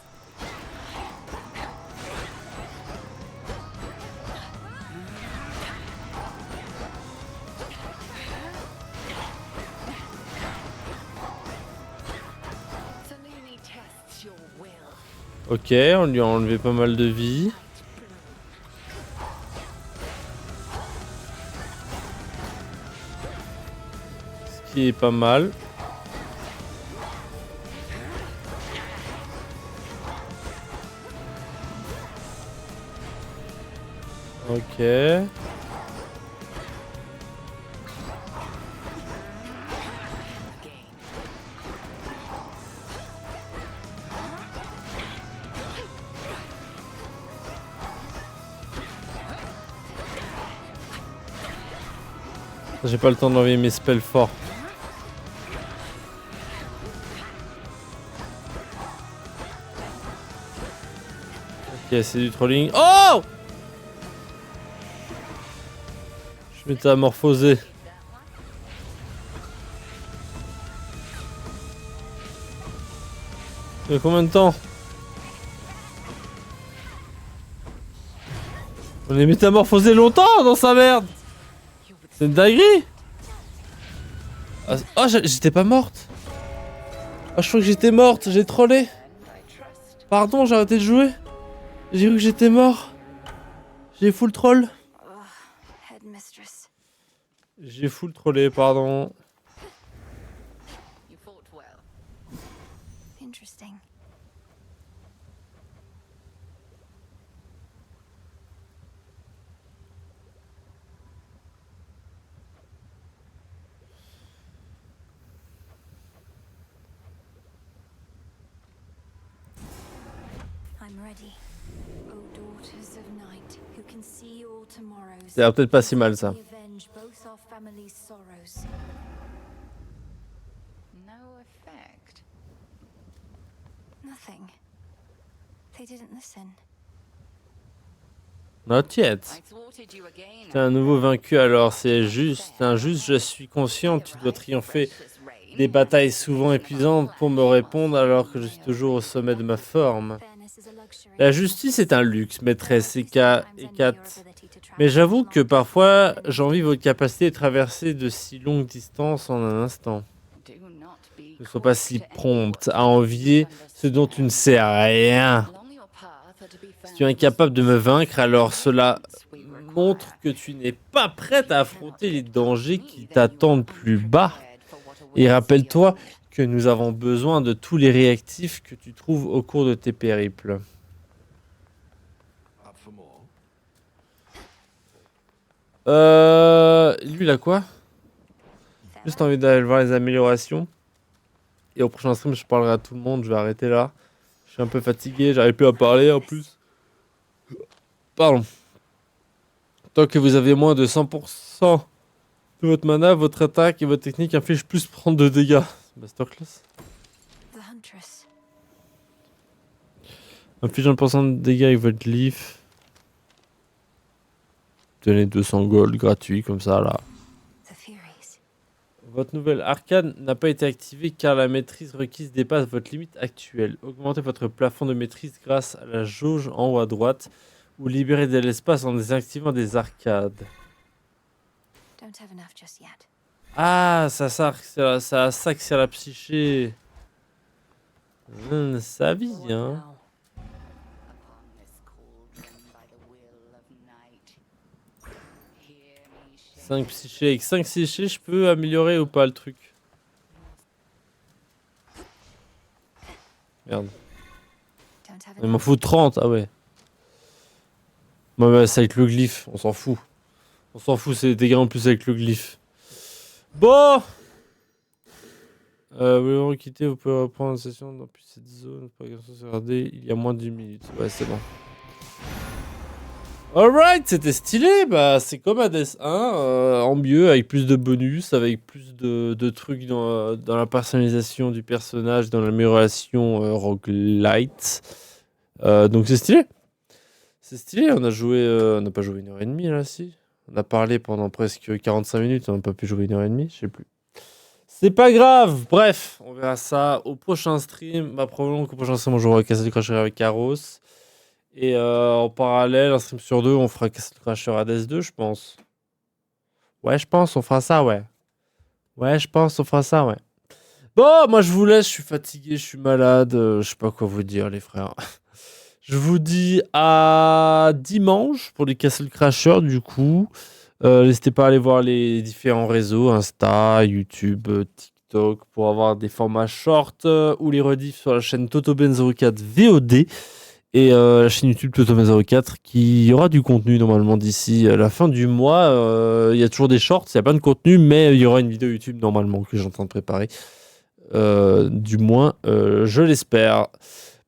Selene tests your will. Ok, on lui a enlevé pas mal de vie. Ce qui est pas mal. Ok. J'ai pas le temps d'envoyer mes spells forts. Ok, c'est du trolling. Oh! Je suis métamorphosé. Il y a combien de temps? On est métamorphosé longtemps dans sa merde. C'est une dinguerie. Ah, oh, j'étais pas morte. Ah, je crois que j'étais morte, j'ai trollé. Pardon, j'ai arrêté de jouer. J'ai cru que j'étais mort. J'ai full troll. Headmistress. J'ai full trollé, pardon. You fought well. Interesting. I'm ready. O daughters of night, who can see all tomorrows. C'est peut-être pas si mal ça. Avenge both our families' sorrows. No effect. Nothing. They didn't listen. Not yet. I thwarted you again. T'es un nouveau vaincu alors, c'est juste, injuste, je suis conscient, tu dois triompher des batailles souvent épuisantes pour me répondre alors que je suis toujours au sommet de ma forme. Fairness is a luxury. La justice est un luxe, maîtresse Eka. Mais j'avoue que parfois, j'envie votre capacité de traverser de si longues distances en un instant. Do not be Ne sois pas si prompte à envier ce dont tu ne sais rien. along your path are to be Si tu es incapable de me vaincre, alors cela montre que tu n'es pas prête à affronter les dangers qui t'attendent plus bas. Et rappelle-toi que nous avons besoin de tous les réactifs que tu trouves au cours de tes périples. Up for more. Lui, il a quoi? Juste envie d'aller voir les améliorations. Et au prochain stream, je parlerai à tout le monde. Je vais arrêter là. Je suis un peu fatigué. J'arrive plus à parler en plus. Pardon. Tant que vous avez moins de 100% de votre mana, votre attaque et votre technique infligent plus 30 de dégâts. Masterclass. The Huntress. Inflige 1% de dégâts avec votre glyphe. Donnez 200 gold gratuit comme ça là. The Furies. Votre nouvelle arcane n'a pas été activée car la maîtrise requise dépasse votre limite actuelle. Augmentez votre plafond de maîtrise grâce à la jauge en haut à droite ou libérez de l'espace en désactivant des arcades. Don't have enough just yet. Ah, ça sac sur la psyché. Ça vient. Wow. Upon this cauldron by the will of night. Hear me shake 5 psychés. Avec 5 psychés, je peux améliorer ou pas le truc? Merde. Don't have Il m'en enough. faut 30, ah ouais. Ouais, c'est avec le glyphe, on s'en fout. On s'en fout, c'est des dégâts en plus avec le glyphe. Bon, voulez-vous quitter, vous pouvez reprendre la session depuis cette zone. Pas question de regarder, il y a moins d'1 minute. Ouais, c'est bon. Alright, c'était stylé. Bah, c'est comme Hades 1, en mieux, avec plus de bonus, avec plus de trucs dans la personnalisation du personnage, dans l'amélioration roguelite. Donc c'est stylé. C'est stylé, on a joué, on n'a pas joué 1h30 là, si. On a parlé pendant presque 45 minutes, on n'a pas pu jouer 1h30, je sais plus. C'est pas grave, bref, on verra ça au prochain stream. Bah, probablement qu'au prochain stream, on jouera à Castle Crasher avec Karos. Et en parallèle, un stream sur deux, on fera Castle Crasher Hades 2, je pense. Ouais, je pense, on fera ça, ouais. Ouais, je pense, on fera ça, ouais. Bon, moi je vous laisse, je suis fatigué, je suis malade, je sais pas quoi vous dire, les frères. Je vous dis à dimanche pour les Castle Crasher, du coup. N'hésitez pas à aller voir les différents réseaux, Insta, YouTube, TikTok, pour avoir des formats short ou les rediffs sur la chaîne TotoBen04 VOD et la chaîne YouTube TotoBen04 qui aura du contenu normalement d'ici la fin du mois. Il y a toujours des shorts, il y a pas de contenu, mais il y aura une vidéo YouTube normalement que j'ai en train de préparer. Du moins, je l'espère.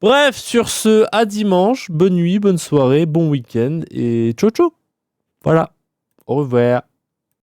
Bref, sur ce, à dimanche. Bonne nuit, bonne soirée, bon week-end et ciao ciao. Voilà. Au revoir.